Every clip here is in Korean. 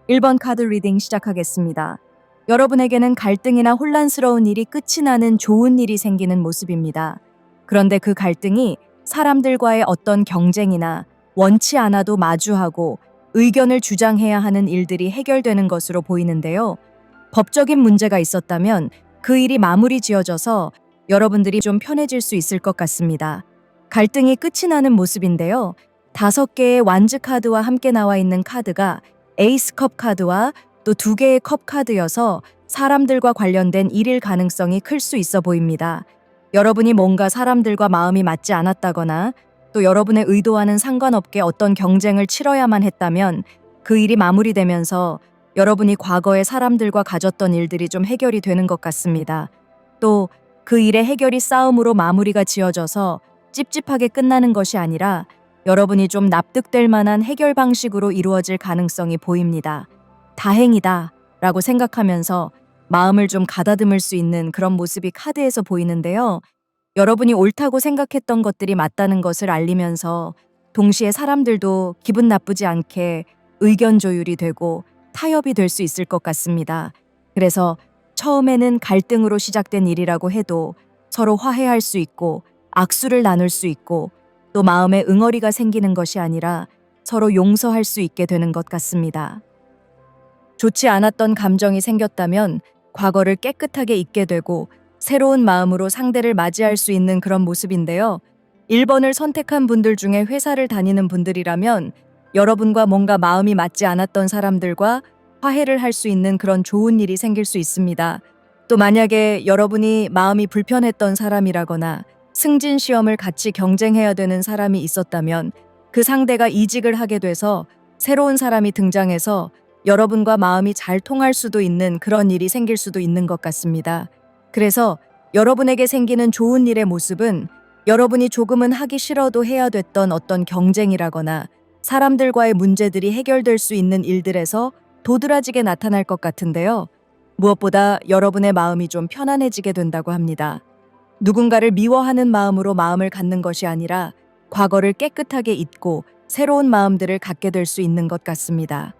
1번 카드 리딩 시작하겠습니다. 여러분에게는 갈등이나 혼란스러운 일이 끝이 나는 좋은 일이 생기는 모습입니다. 그런데 그 갈등이 사람들과의 어떤 경쟁이나 원치 않아도 마주하고 의견을 주장해야 하는 일들이 해결되는 것으로 보이는데요. 법적인 문제가 있었다면 그 일이 마무리 지어져서 여러분들이 좀 편해질 수 있을 것 같습니다. 갈등이 끝이 나는 모습인데요. 5개의 완즈 카드와 함께 나와 있는 카드가 에이스 컵 카드와 또 2개의 컵 카드여서 사람들과 관련된 일일 가능성이 클 수 있어 보입니다. 여러분이 뭔가 사람들과 마음이 맞지 않았다거나 또 여러분의 의도와는 상관없게 어떤 경쟁을 치러야만 했다면 그 일이 마무리되면서 여러분이 과거에 사람들과 가졌던 일들이 좀 해결이 되는 것 같습니다. 또 그 일의 해결이 싸움으로 마무리가 지어져서 찝찝하게 끝나는 것이 아니라 여러분이 좀 납득될 만한 해결 방식으로 이루어질 가능성이 보입니다. 다행이다 라고 생각하면서 마음을 좀 가다듬을 수 있는 그런 모습이 카드에서 보이는데요. 여러분이 옳다고 생각했던 것들이 맞다는 것을 알리면서 동시에 사람들도 기분 나쁘지 않게 의견 조율이 되고 타협이 될 수 있을 것 같습니다. 그래서 처음에는 갈등으로 시작된 일이라고 해도 서로 화해할 수 있고 악수를 나눌 수 있고 또 마음에 응어리가 생기는 것이 아니라 서로 용서할 수 있게 되는 것 같습니다. 좋지 않았던 감정이 생겼다면 과거를 깨끗하게 잊게 되고 새로운 마음으로 상대를 맞이할 수 있는 그런 모습인데요. 1번을 선택한 분들 중에 회사를 다니는 분들이라면 여러분과 뭔가 마음이 맞지 않았던 사람들과 화해를 할 수 있는 그런 좋은 일이 생길 수 있습니다. 또 만약에 여러분이 마음이 불편했던 사람이라거나 승진 시험을 같이 경쟁해야 되는 사람이 있었다면 그 상대가 이직을 하게 돼서 새로운 사람이 등장해서 여러분과 마음이 잘 통할 수도 있는 그런 일이 생길 수도 있는 것 같습니다. 그래서 여러분에게 생기는 좋은 일의 모습은 여러분이 조금은 하기 싫어도 해야 됐던 어떤 경쟁이라거나 사람들과의 문제들이 해결될 수 있는 일들에서 도드라지게 나타날 것 같은데요. 무엇보다 여러분의 마음이 좀 편안해지게 된다고 합니다. 누군가를 미워하는 마음으로 마음을 갖는 것이 아니라 과거를 깨끗하게 잊고 새로운 마음들을 갖게 될 수 있는 것 같습니다.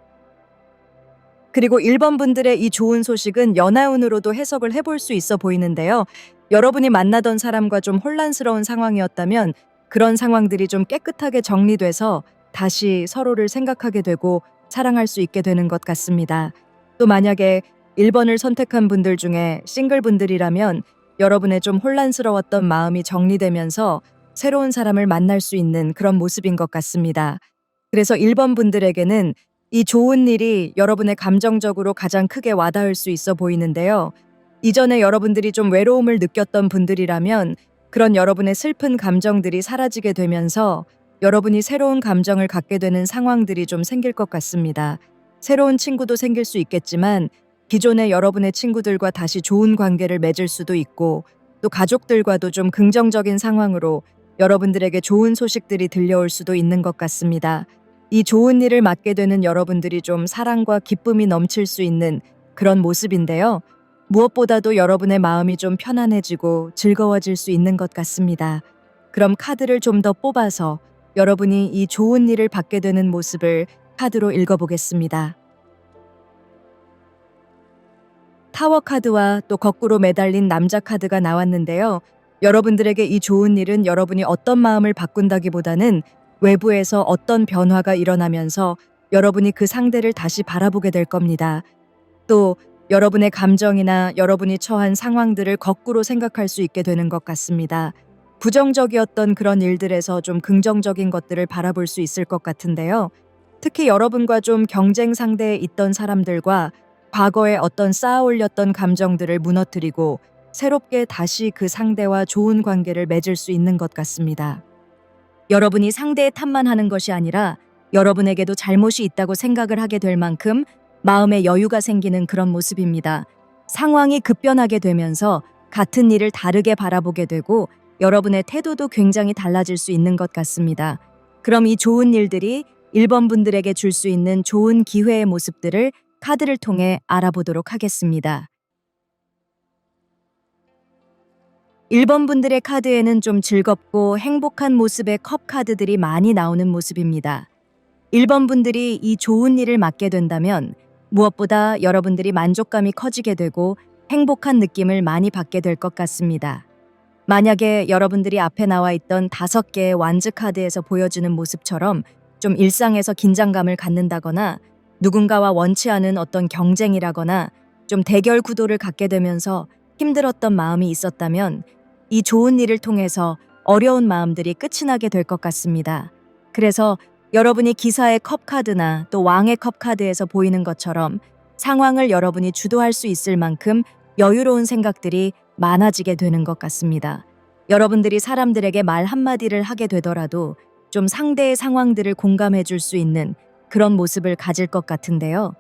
그리고 1번 분들의 이 좋은 소식은 연하운으로도 해석을 해볼 수 있어 보이는데요. 여러분이 만나던 사람과 좀 혼란스러운 상황이었다면 그런 상황들이 좀 깨끗하게 정리돼서 다시 서로를 생각하게 되고 사랑할 수 있게 되는 것 같습니다. 또 만약에 1번을 선택한 분들 중에 싱글분들이라면 여러분의 좀 혼란스러웠던 마음이 정리되면서 새로운 사람을 만날 수 있는 그런 모습인 것 같습니다. 그래서 1번 분들에게는 이 좋은 일이 여러분의 감정적으로 가장 크게 와닿을 수 있어 보이는데요. 이전에 여러분들이 좀 외로움을 느꼈던 분들이라면 그런 여러분의 슬픈 감정들이 사라지게 되면서 여러분이 새로운 감정을 갖게 되는 상황들이 좀 생길 것 같습니다. 새로운 친구도 생길 수 있겠지만 기존의 여러분의 친구들과 다시 좋은 관계를 맺을 수도 있고 또 가족들과도 좀 긍정적인 상황으로 여러분들에게 좋은 소식들이 들려올 수도 있는 것 같습니다. 이 좋은 일을 맡게 되는 여러분들이 좀 사랑과 기쁨이 넘칠 수 있는 그런 모습인데요. 무엇보다도 여러분의 마음이 좀 편안해지고 즐거워질 수 있는 것 같습니다. 그럼 카드를 좀 더 뽑아서 여러분이 이 좋은 일을 받게 되는 모습을 카드로 읽어보겠습니다. 타워 카드와 또 거꾸로 매달린 남자 카드가 나왔는데요. 여러분들에게 이 좋은 일은 여러분이 어떤 마음을 바꾼다기보다는 외부에서 어떤 변화가 일어나면서 여러분이 그 상대를 다시 바라보게 될 겁니다. 또 여러분의 감정이나 여러분이 처한 상황들을 거꾸로 생각할 수 있게 되는 것 같습니다. 부정적이었던 그런 일들에서 좀 긍정적인 것들을 바라볼 수 있을 것 같은데요. 특히 여러분과 좀 경쟁 상대에 있던 사람들과 과거에 어떤 쌓아올렸던 감정들을 무너뜨리고 새롭게 다시 그 상대와 좋은 관계를 맺을 수 있는 것 같습니다. 여러분이 상대의 탓만 하는 것이 아니라 여러분에게도 잘못이 있다고 생각을 하게 될 만큼 마음의 여유가 생기는 그런 모습입니다. 상황이 급변하게 되면서 같은 일을 다르게 바라보게 되고 여러분의 태도도 굉장히 달라질 수 있는 것 같습니다. 그럼 이 좋은 일들이 1번 분들에게 줄 수 있는 좋은 기회의 모습들을 카드를 통해 알아보도록 하겠습니다. 1번 분들의 카드에는 좀 즐겁고 행복한 모습의 컵 카드들이 많이 나오는 모습입니다. 1번 분들이 이 좋은 일을 맡게 된다면 무엇보다 여러분들이 만족감이 커지게 되고 행복한 느낌을 많이 받게 될 것 같습니다. 만약에 여러분들이 앞에 나와 있던 5개의 완즈 카드에서 보여주는 모습처럼 좀 일상에서 긴장감을 갖는다거나 누군가와 원치 않은 어떤 경쟁이라거나 좀 대결 구도를 갖게 되면서 힘들었던 마음이 있었다면 이 좋은 일을 통해서 어려운 마음들이 끝이 나게 될 것 같습니다. 그래서 여러분이 기사의 컵 카드나 또 왕의 컵 카드에서 보이는 것처럼 상황을 여러분이 주도할 수 있을 만큼 여유로운 생각들이 많아지게 되는 것 같습니다. 여러분들이 사람들에게 말 한마디를 하게 되더라도 좀 상대의 상황들을 공감해 줄 수 있는 그런 모습을 가질 것 같은데요.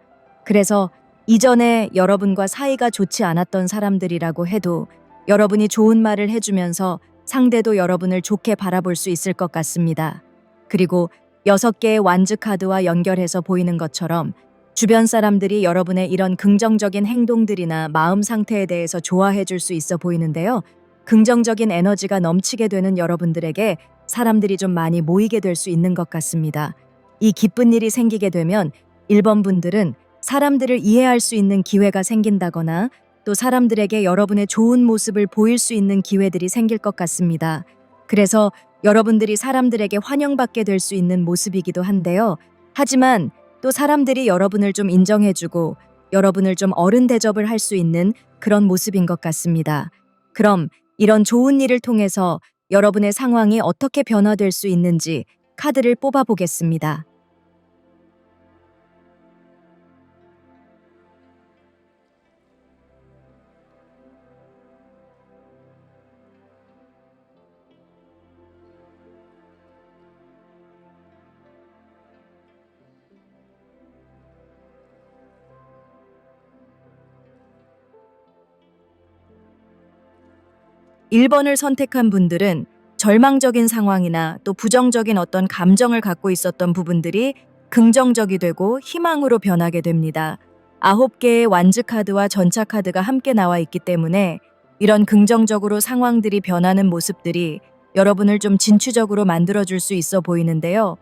그래서 이전에 여러분과 사이가 좋지 않았던 사람들이라고 해도 여러분이 좋은 말을 해주면서 상대도 여러분을 좋게 바라볼 수 있을 것 같습니다. 그리고 6개의 완즈 카드와 연결해서 보이는 것처럼 주변 사람들이 여러분의 이런 긍정적인 행동들이나 마음 상태에 대해서 좋아해 줄 수 있어 보이는데요. 긍정적인 에너지가 넘치게 되는 여러분들에게 사람들이 좀 많이 모이게 될 수 있는 것 같습니다. 이 기쁜 일이 생기게 되면 1번 분들은 사람들을 이해할 수 있는 기회가 생긴다거나 또 사람들에게 여러분의 좋은 모습을 보일 수 있는 기회들이 생길 것 같습니다. 그래서 여러분들이 사람들에게 환영받게 될 수 있는 모습이기도 한데요. 하지만 또 사람들이 여러분을 좀 인정해주고 여러분을 좀 어른 대접을 할 수 있는 그런 모습인 것 같습니다. 그럼 이런 좋은 일을 통해서 여러분의 상황이 어떻게 변화될 수 있는지 카드를 뽑아 보겠습니다. 1번을 선택한 분들은 절망적인 상황이나 또 부정적인 어떤 감정을 갖고 있었던 부분들이 긍정적이 되고 희망으로 변하게 됩니다. 9개의 완즈 카드와 전차 카드가 함께 나와 있기 때문에 이런 긍정적으로 상황들이 변하는 모습들이 여러분을 좀 진취적으로 만들어줄 수 있어 보이는데요.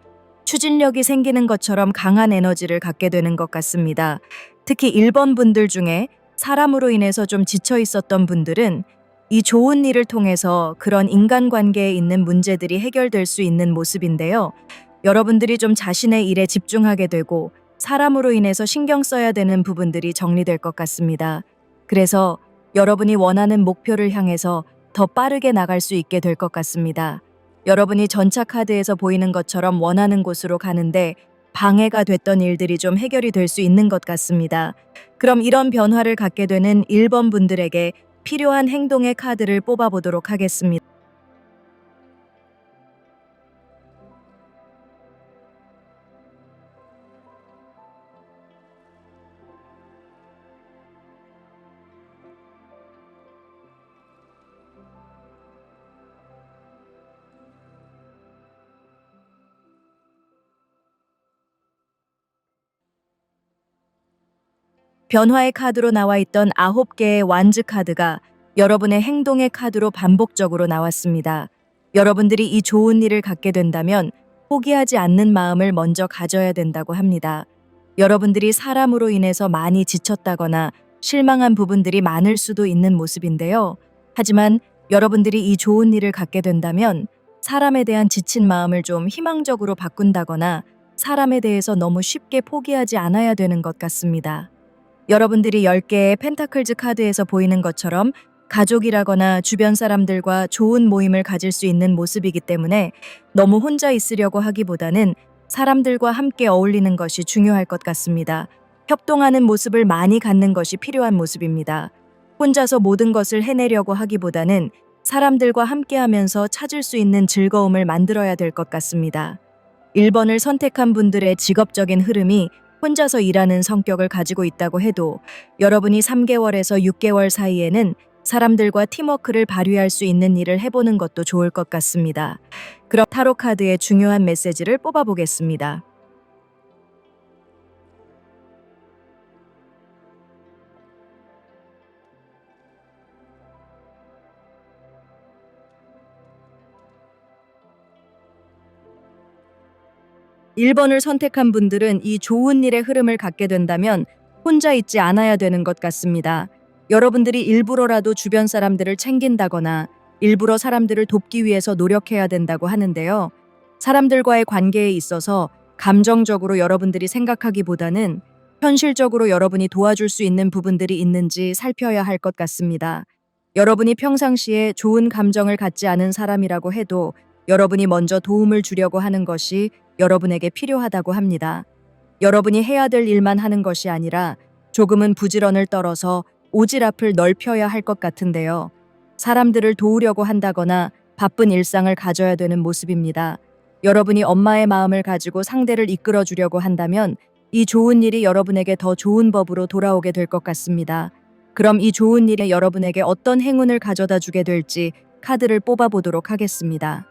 추진력이 생기는 것처럼 강한 에너지를 갖게 되는 것 같습니다. 특히 1번 분들 중에 사람으로 인해서 좀 지쳐 있었던 분들은 이 좋은 일을 통해서 그런 인간관계에 있는 문제들이 해결될 수 있는 모습인데요. 여러분들이 좀 자신의 일에 집중하게 되고 사람으로 인해서 신경 써야 되는 부분들이 정리될 것 같습니다. 그래서 여러분이 원하는 목표를 향해서 더 빠르게 나갈 수 있게 될 것 같습니다. 여러분이 전차 카드에서 보이는 것처럼 원하는 곳으로 가는데 방해가 됐던 일들이 좀 해결이 될 수 있는 것 같습니다. 그럼 이런 변화를 갖게 되는 1번 분들에게 필요한 행동의 카드를 뽑아보도록 하겠습니다. '변화의 카드로 나와 있던 9개의 완즈 카드가 여러분의 행동의 카드로 반복적으로 나왔습니다. 여러분들이 이 좋은 일을 갖게 된다면 포기하지 않는 마음을 먼저 가져야 된다고 합니다. 여러분들이 사람으로 인해서 많이 지쳤다거나 실망한 부분들이 많을 수도 있는 모습인데요. 하지만 여러분들이 이 좋은 일을 갖게 된다면 사람에 대한 지친 마음을 좀 희망적으로 바꾼다거나 사람에 대해서 너무 쉽게 포기하지 않아야 되는 것 같습니다. 여러분들이 10개의 펜타클즈 카드에서 보이는 것처럼 가족이라거나 주변 사람들과 좋은 모임을 가질 수 있는 모습이기 때문에 너무 혼자 있으려고 하기보다는 사람들과 함께 어울리는 것이 중요할 것 같습니다. 협동하는 모습을 많이 갖는 것이 필요한 모습입니다. 혼자서 모든 것을 해내려고 하기보다는 사람들과 함께 하면서 찾을 수 있는 즐거움을 만들어야 될 것 같습니다. 1번을 선택한 분들의 직업적인 흐름이 혼자서 일하는 성격을 가지고 있다고 해도 여러분이 3개월에서 6개월 사이에는 사람들과 팀워크를 발휘할 수 있는 일을 해보는 것도 좋을 것 같습니다. 그럼 타로 카드의 중요한 메시지를 뽑아보겠습니다. 1번을 선택한 분들은 이 좋은 일의 흐름을 갖게 된다면 혼자 있지 않아야 되는 것 같습니다. 여러분들이 일부러라도 주변 사람들을 챙긴다거나 일부러 사람들을 돕기 위해서 노력해야 된다고 하는데요. 사람들과의 관계에 있어서 감정적으로 여러분들이 생각하기보다는 현실적으로 여러분이 도와줄 수 있는 부분들이 있는지 살펴야 할 것 같습니다. 여러분이 평상시에 좋은 감정을 갖지 않은 사람이라고 해도 여러분이 먼저 도움을 주려고 하는 것이 여러분에게 필요하다고 합니다. 여러분이 해야 될 일만 하는 것이 아니라 조금은 부지런을 떨어서 오지랖을 넓혀야 할 것 같은데요. 사람들을 도우려고 한다거나 바쁜 일상을 가져야 되는 모습입니다. 여러분이 엄마의 마음을 가지고 상대를 이끌어 주려고 한다면 이 좋은 일이 여러분에게 더 좋은 법으로 돌아오게 될 것 같습니다. 그럼 이 좋은 일이 여러분에게 어떤 행운을 가져다 주게 될지 카드를 뽑아 보도록 하겠습니다.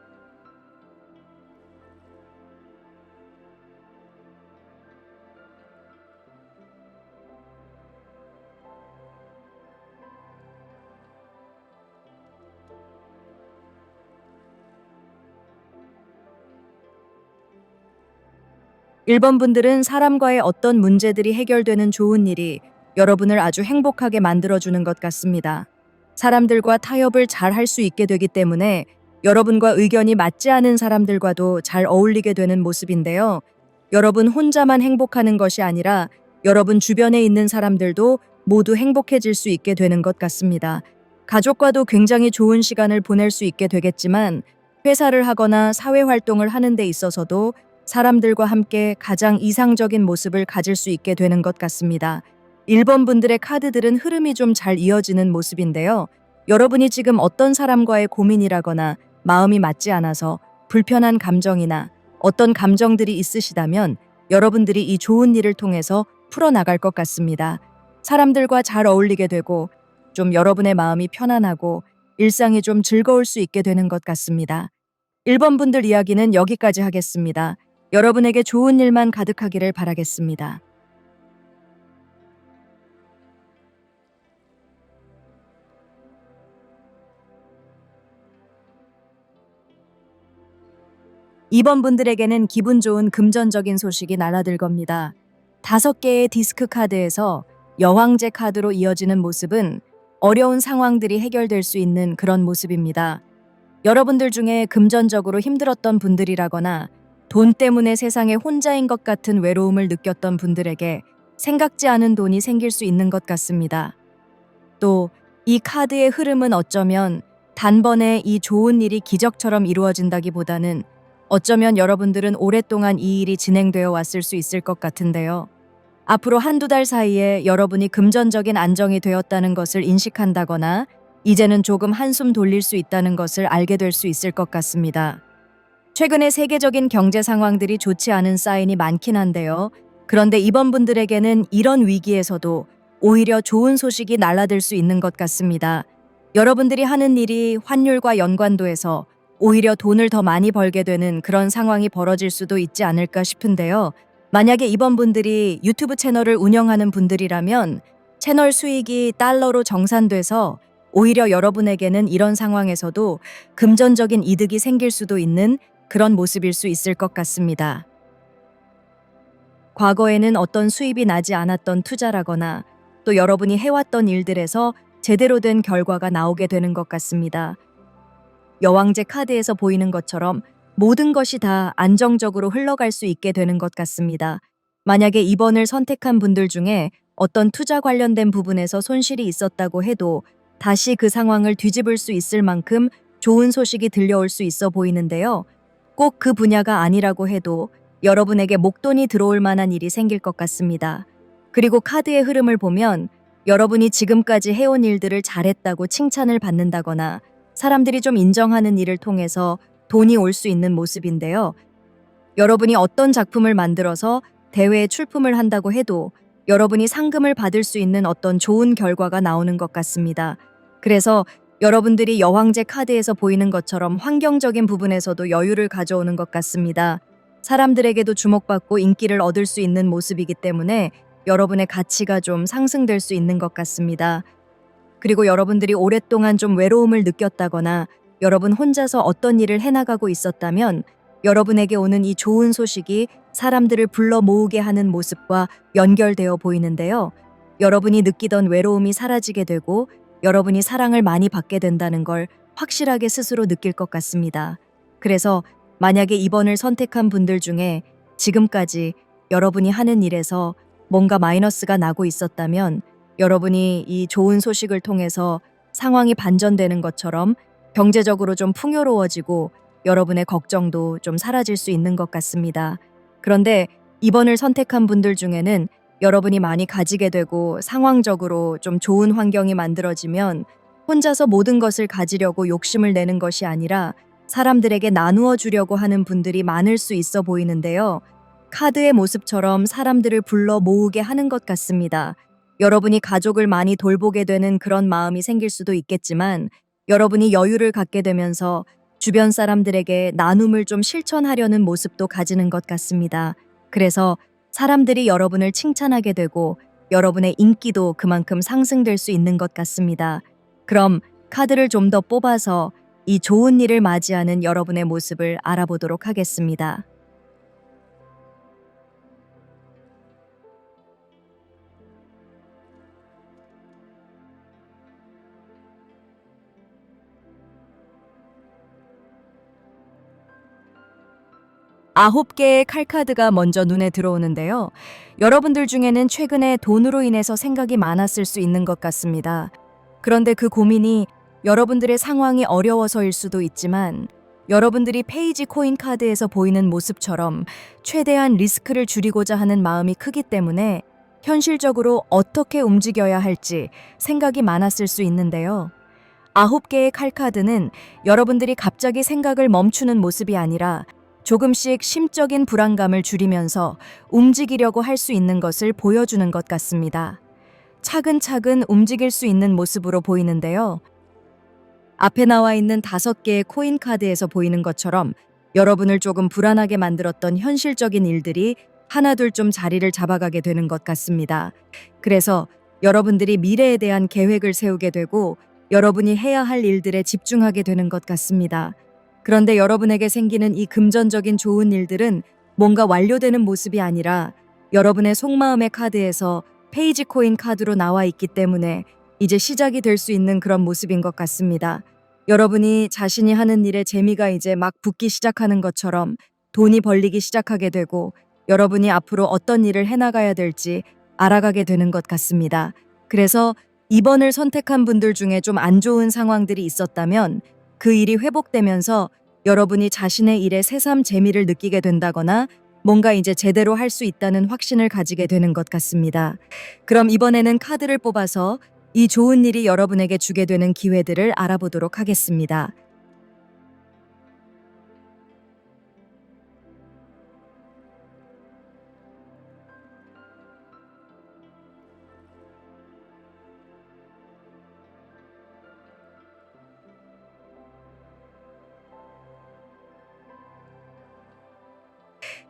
1번 분들은 사람과의 어떤 문제들이 해결되는 좋은 일이 여러분을 아주 행복하게 만들어주는 것 같습니다. 사람들과 타협을 잘 할 수 있게 되기 때문에 여러분과 의견이 맞지 않은 사람들과도 잘 어울리게 되는 모습인데요. 여러분 혼자만 행복하는 것이 아니라 여러분 주변에 있는 사람들도 모두 행복해질 수 있게 되는 것 같습니다. 가족과도 굉장히 좋은 시간을 보낼 수 있게 되겠지만 회사를 하거나 사회 활동을 하는 데 있어서도 사람들과 함께 가장 이상적인 모습을 가질 수 있게 되는 것 같습니다. 1번 분들의 카드들은 흐름이 좀 잘 이어지는 모습인데요. 여러분이 지금 어떤 사람과의 고민이라거나 마음이 맞지 않아서 불편한 감정이나 어떤 감정들이 있으시다면 여러분들이 이 좋은 일을 통해서 풀어나갈 것 같습니다. 사람들과 잘 어울리게 되고 좀 여러분의 마음이 편안하고 일상이 좀 즐거울 수 있게 되는 것 같습니다. 1번 분들 이야기는 여기까지 하겠습니다. 여러분에게 좋은 일만 가득하기를 바라겠습니다. 2번 분들에게는 기분 좋은 금전적인 소식이 날아들 겁니다. 5개의 디스크 카드에서 여왕제 카드로 이어지는 모습은 어려운 상황들이 해결될 수 있는 그런 모습입니다. 여러분들 중에 금전적으로 힘들었던 분들이라거나 돈 때문에 세상에 혼자인 것 같은 외로움을 느꼈던 분들에게 생각지 않은 돈이 생길 수 있는 것 같습니다. 또 이 카드의 흐름은 어쩌면 단번에 이 좋은 일이 기적처럼 이루어진다기보다는 어쩌면 여러분들은 오랫동안 이 일이 진행되어 왔을 수 있을 것 같은데요. 앞으로 한두 달 사이에 여러분이 금전적인 안정이 되었다는 것을 인식한다거나 이제는 조금 한숨 돌릴 수 있다는 것을 알게 될 수 있을 것 같습니다. 최근에 세계적인 경제 상황들이 좋지 않은 사인이 많긴 한데요. 그런데 이번 분들에게는 이런 위기에서도 오히려 좋은 소식이 날아들 수 있는 것 같습니다. 여러분들이 하는 일이 환율과 연관도해서 오히려 돈을 더 많이 벌게 되는 그런 상황이 벌어질 수도 있지 않을까 싶은데요. 만약에 이번 분들이 유튜브 채널을 운영하는 분들이라면 채널 수익이 달러로 정산돼서 오히려 여러분에게는 이런 상황에서도 금전적인 이득이 생길 수도 있는 그런 모습일 수 있을 것 같습니다. 과거에는 어떤 수입이 나지 않았던 투자라거나 또 여러분이 해왔던 일들에서 제대로 된 결과가 나오게 되는 것 같습니다. 여왕제 카드에서 보이는 것처럼 모든 것이 다 안정적으로 흘러갈 수 있게 되는 것 같습니다. 만약에 2번을 선택한 분들 중에 어떤 투자 관련된 부분에서 손실이 있었다고 해도 다시 그 상황을 뒤집을 수 있을 만큼 좋은 소식이 들려올 수 있어 보이는데요. 꼭 그 분야가 아니라고 해도 여러분에게 목돈이 들어올 만한 일이 생길 것 같습니다. 그리고 카드의 흐름을 보면 여러분이 지금까지 해온 일들을 잘했다고 칭찬을 받는다거나 사람들이 좀 인정하는 일을 통해서 돈이 올 수 있는 모습인데요. 여러분이 어떤 작품을 만들어서 대회에 출품을 한다고 해도 여러분이 상금을 받을 수 있는 어떤 좋은 결과가 나오는 것 같습니다. 그래서 여러분들이 여왕제 카드에서 보이는 것처럼 환경적인 부분에서도 여유를 가져오는 것 같습니다. 사람들에게도 주목받고 인기를 얻을 수 있는 모습이기 때문에 여러분의 가치가 좀 상승될 수 있는 것 같습니다. 그리고 여러분들이 오랫동안 좀 외로움을 느꼈다거나 여러분 혼자서 어떤 일을 해나가고 있었다면 여러분에게 오는 이 좋은 소식이 사람들을 불러 모으게 하는 모습과 연결되어 보이는데요. 여러분이 느끼던 외로움이 사라지게 되고 여러분이 사랑을 많이 받게 된다는 걸 확실하게 스스로 느낄 것 같습니다. 그래서 만약에 이번을 선택한 분들 중에 지금까지 여러분이 하는 일에서 뭔가 마이너스가 나고 있었다면 여러분이 이 좋은 소식을 통해서 상황이 반전되는 것처럼 경제적으로 좀 풍요로워지고 여러분의 걱정도 좀 사라질 수 있는 것 같습니다. 그런데 이번을 선택한 분들 중에는 여러분이 많이 가지게 되고 상황적으로 좀 좋은 환경이 만들어지면 혼자서 모든 것을 가지려고 욕심을 내는 것이 아니라 사람들에게 나누어 주려고 하는 분들이 많을 수 있어 보이는데요. 카드의 모습처럼 사람들을 불러 모으게 하는 것 같습니다. 여러분이 가족을 많이 돌보게 되는 그런 마음이 생길 수도 있겠지만 여러분이 여유를 갖게 되면서 주변 사람들에게 나눔을 좀 실천하려는 모습도 가지는 것 같습니다. 그래서 사람들이 여러분을 칭찬하게 되고 여러분의 인기도 그만큼 상승될 수 있는 것 같습니다. 그럼 카드를 좀 더 뽑아서 이 좋은 일을 맞이하는 여러분의 모습을 알아보도록 하겠습니다. 아홉 개의 칼카드가 먼저 눈에 들어오는데요. 여러분들 중에는 최근에 돈으로 인해서 생각이 많았을 수 있는 것 같습니다. 그런데 그 고민이 여러분들의 상황이 어려워서일 수도 있지만 여러분들이 페이지 코인 카드에서 보이는 모습처럼 최대한 리스크를 줄이고자 하는 마음이 크기 때문에 현실적으로 어떻게 움직여야 할지 생각이 많았을 수 있는데요. 아홉 개의 칼카드는 여러분들이 갑자기 생각을 멈추는 모습이 아니라 조금씩 심적인 불안감을 줄이면서 움직이려고 할 수 있는 것을 보여주는 것 같습니다. 차근차근 움직일 수 있는 모습으로 보이는데요. 앞에 나와 있는 다섯 개의 코인 카드에서 보이는 것처럼 여러분을 조금 불안하게 만들었던 현실적인 일들이 하나둘 좀 자리를 잡아가게 되는 것 같습니다. 그래서 여러분들이 미래에 대한 계획을 세우게 되고 여러분이 해야 할 일들에 집중하게 되는 것 같습니다. 그런데 여러분에게 생기는 이 금전적인 좋은 일들은 뭔가 완료되는 모습이 아니라 여러분의 속마음의 카드에서 페이지 코인 카드로 나와 있기 때문에 이제 시작이 될 수 있는 그런 모습인 것 같습니다. 여러분이 자신이 하는 일에 재미가 이제 막 붙기 시작하는 것처럼 돈이 벌리기 시작하게 되고 여러분이 앞으로 어떤 일을 해나가야 될지 알아가게 되는 것 같습니다. 그래서 이번을 선택한 분들 중에 좀 안 좋은 상황들이 있었다면 그 일이 회복되면서 여러분이 자신의 일에 새삼 재미를 느끼게 된다거나 뭔가 이제 제대로 할 수 있다는 확신을 가지게 되는 것 같습니다. 그럼 이번에는 카드를 뽑아서 이 좋은 일이 여러분에게 주게 되는 기회들을 알아보도록 하겠습니다.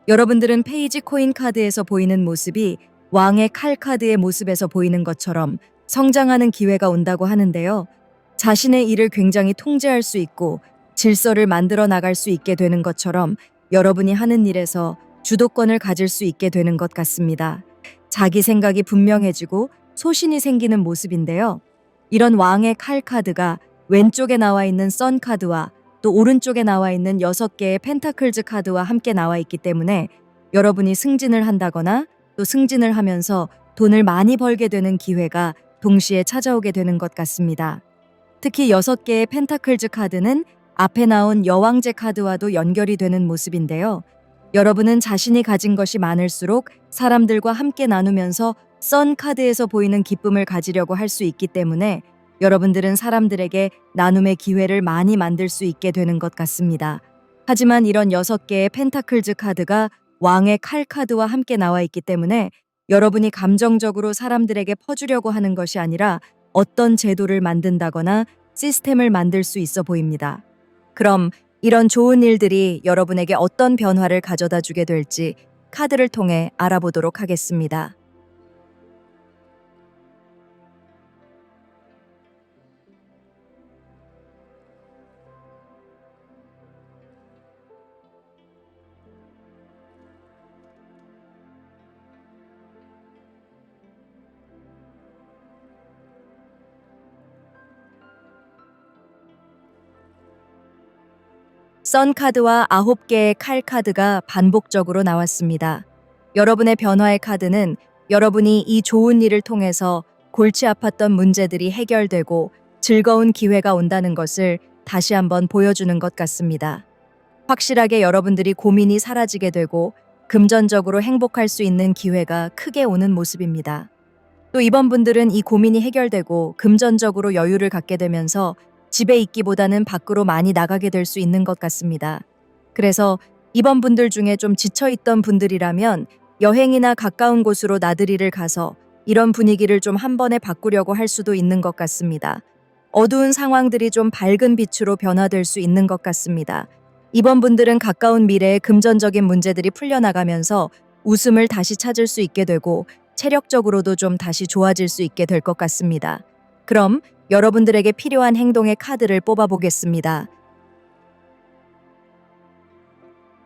여러분들은 페이지 코인 카드에서 보이는 모습이 왕의 칼 카드의 모습에서 보이는 것처럼 성장하는 기회가 온다고 하는데요. 자신의 일을 굉장히 통제할 수 있고 질서를 만들어 나갈 수 있게 되는 것처럼 여러분이 하는 일에서 주도권을 가질 수 있게 되는 것 같습니다. 자기 생각이 분명해지고 소신이 생기는 모습인데요. 이런 왕의 칼 카드가 왼쪽에 나와 있는 선 카드와 또 오른쪽에 나와 있는 6개의 펜타클즈 카드와 함께 나와 있기 때문에 여러분이 승진을 한다거나 또 승진을 하면서 돈을 많이 벌게 되는 기회가 동시에 찾아오게 되는 것 같습니다. 특히 6개의 펜타클즈 카드는 앞에 나온 여왕제 카드와도 연결이 되는 모습인데요. 여러분은 자신이 가진 것이 많을수록 사람들과 함께 나누면서 선 카드에서 보이는 기쁨을 가지려고 할 수 있기 때문에 여러분들은 사람들에게 나눔의 기회를 많이 만들 수 있게 되는 것 같습니다. 하지만 이런 6개의 펜타클즈 카드가 왕의 칼 카드와 함께 나와 있기 때문에 여러분이 감정적으로 사람들에게 퍼주려고 하는 것이 아니라 어떤 제도를 만든다거나 시스템을 만들 수 있어 보입니다. 그럼 이런 좋은 일들이 여러분에게 어떤 변화를 가져다 주게 될지 카드를 통해 알아보도록 하겠습니다. 선 카드와 9개의 칼 카드가 반복적으로 나왔습니다. 여러분의 변화의 카드는 여러분이 이 좋은 일을 통해서 골치 아팠던 문제들이 해결되고 즐거운 기회가 온다는 것을 다시 한번 보여주는 것 같습니다. 확실하게 여러분들이 고민이 사라지게 되고 금전적으로 행복할 수 있는 기회가 크게 오는 모습입니다. 또 이번 분들은 이 고민이 해결되고 금전적으로 여유를 갖게 되면서 집에 있기보다는 밖으로 많이 나가게 될 수 있는 것 같습니다. 그래서 이번 분들 중에 좀 지쳐있던 분들이라면 여행이나 가까운 곳으로 나들이를 가서 이런 분위기를 좀 한 번에 바꾸려고 할 수도 있는 것 같습니다. 어두운 상황들이 좀 밝은 빛으로 변화될 수 있는 것 같습니다. 이번 분들은 가까운 미래에 금전적인 문제들이 풀려나가면서 웃음을 다시 찾을 수 있게 되고 체력적으로도 좀 다시 좋아질 수 있게 될 것 같습니다. 그럼 여러분들에게 필요한 행동의 카드를 뽑아보겠습니다.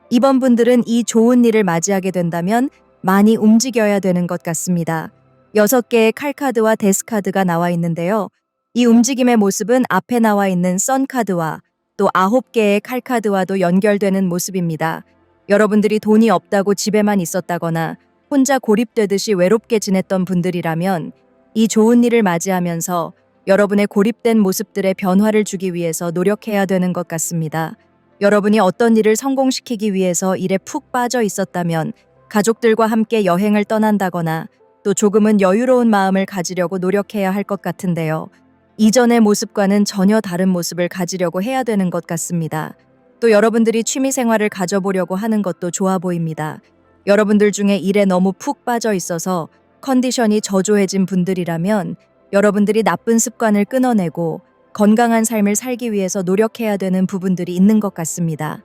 이번 분들은 이 좋은 일을 맞이하게 된다면 많이 움직여야 되는 것 같습니다. 6개의 칼카드와 데스카드가 나와 있는데요. 이 움직임의 모습은 앞에 나와 있는 선카드와 또 9개의 칼카드와도 연결되는 모습입니다. 여러분들이 돈이 없다고 집에만 있었다거나 혼자 고립되듯이 외롭게 지냈던 분들이라면 이 좋은 일을 맞이하면서 여러분의 고립된 모습들의 변화를 주기 위해서 노력해야 되는 것 같습니다. 여러분이 어떤 일을 성공시키기 위해서 일에 푹 빠져 있었다면 가족들과 함께 여행을 떠난다거나 또 조금은 여유로운 마음을 가지려고 노력해야 할 것 같은데요. 이전의 모습과는 전혀 다른 모습을 가지려고 해야 되는 것 같습니다. 또 여러분들이 취미 생활을 가져보려고 하는 것도 좋아 보입니다. 여러분들 중에 일에 너무 푹 빠져 있어서 컨디션이 저조해진 분들이라면 여러분들이 나쁜 습관을 끊어내고 건강한 삶을 살기 위해서 노력해야 되는 부분들이 있는 것 같습니다.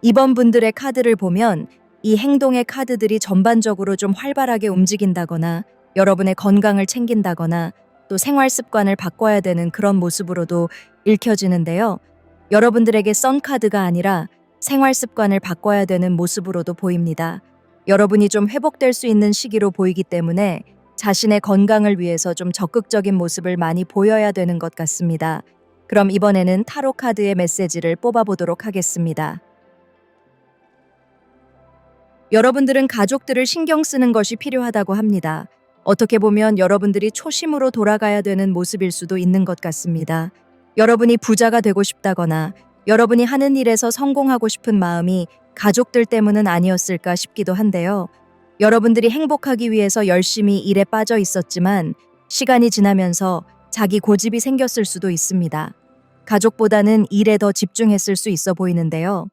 이번 분들의 카드를 보면 이 행동의 카드들이 전반적으로 좀 활발하게 움직인다거나 여러분의 건강을 챙긴다거나 또 생활 습관을 바꿔야 되는 그런 모습으로도 읽혀지는데요. 여러분들에게 선 카드가 아니라 생활 습관을 바꿔야 되는 모습으로도 보입니다. 여러분이 좀 회복될 수 있는 시기로 보이기 때문에 자신의 건강을 위해서 좀 적극적인 모습을 많이 보여야 되는 것 같습니다. 그럼 이번에는 타로 카드의 메시지를 뽑아보도록 하겠습니다. 여러분들은 가족들을 신경 쓰는 것이 필요하다고 합니다. 어떻게 보면 여러분들이 초심으로 돌아가야 되는 모습일 수도 있는 것 같습니다. 여러분이 부자가 되고 싶다거나 여러분이 하는 일에서 성공하고 싶은 마음이 가족들 때문은 아니었을까 싶기도 한데요. 여러분들이 행복하기 위해서 열심히 일에 빠져 있었지만 시간이 지나면서 자기 고집이 생겼을 수도 있습니다. 가족보다는 일에 더 집중했을 수 있어 보이는데요.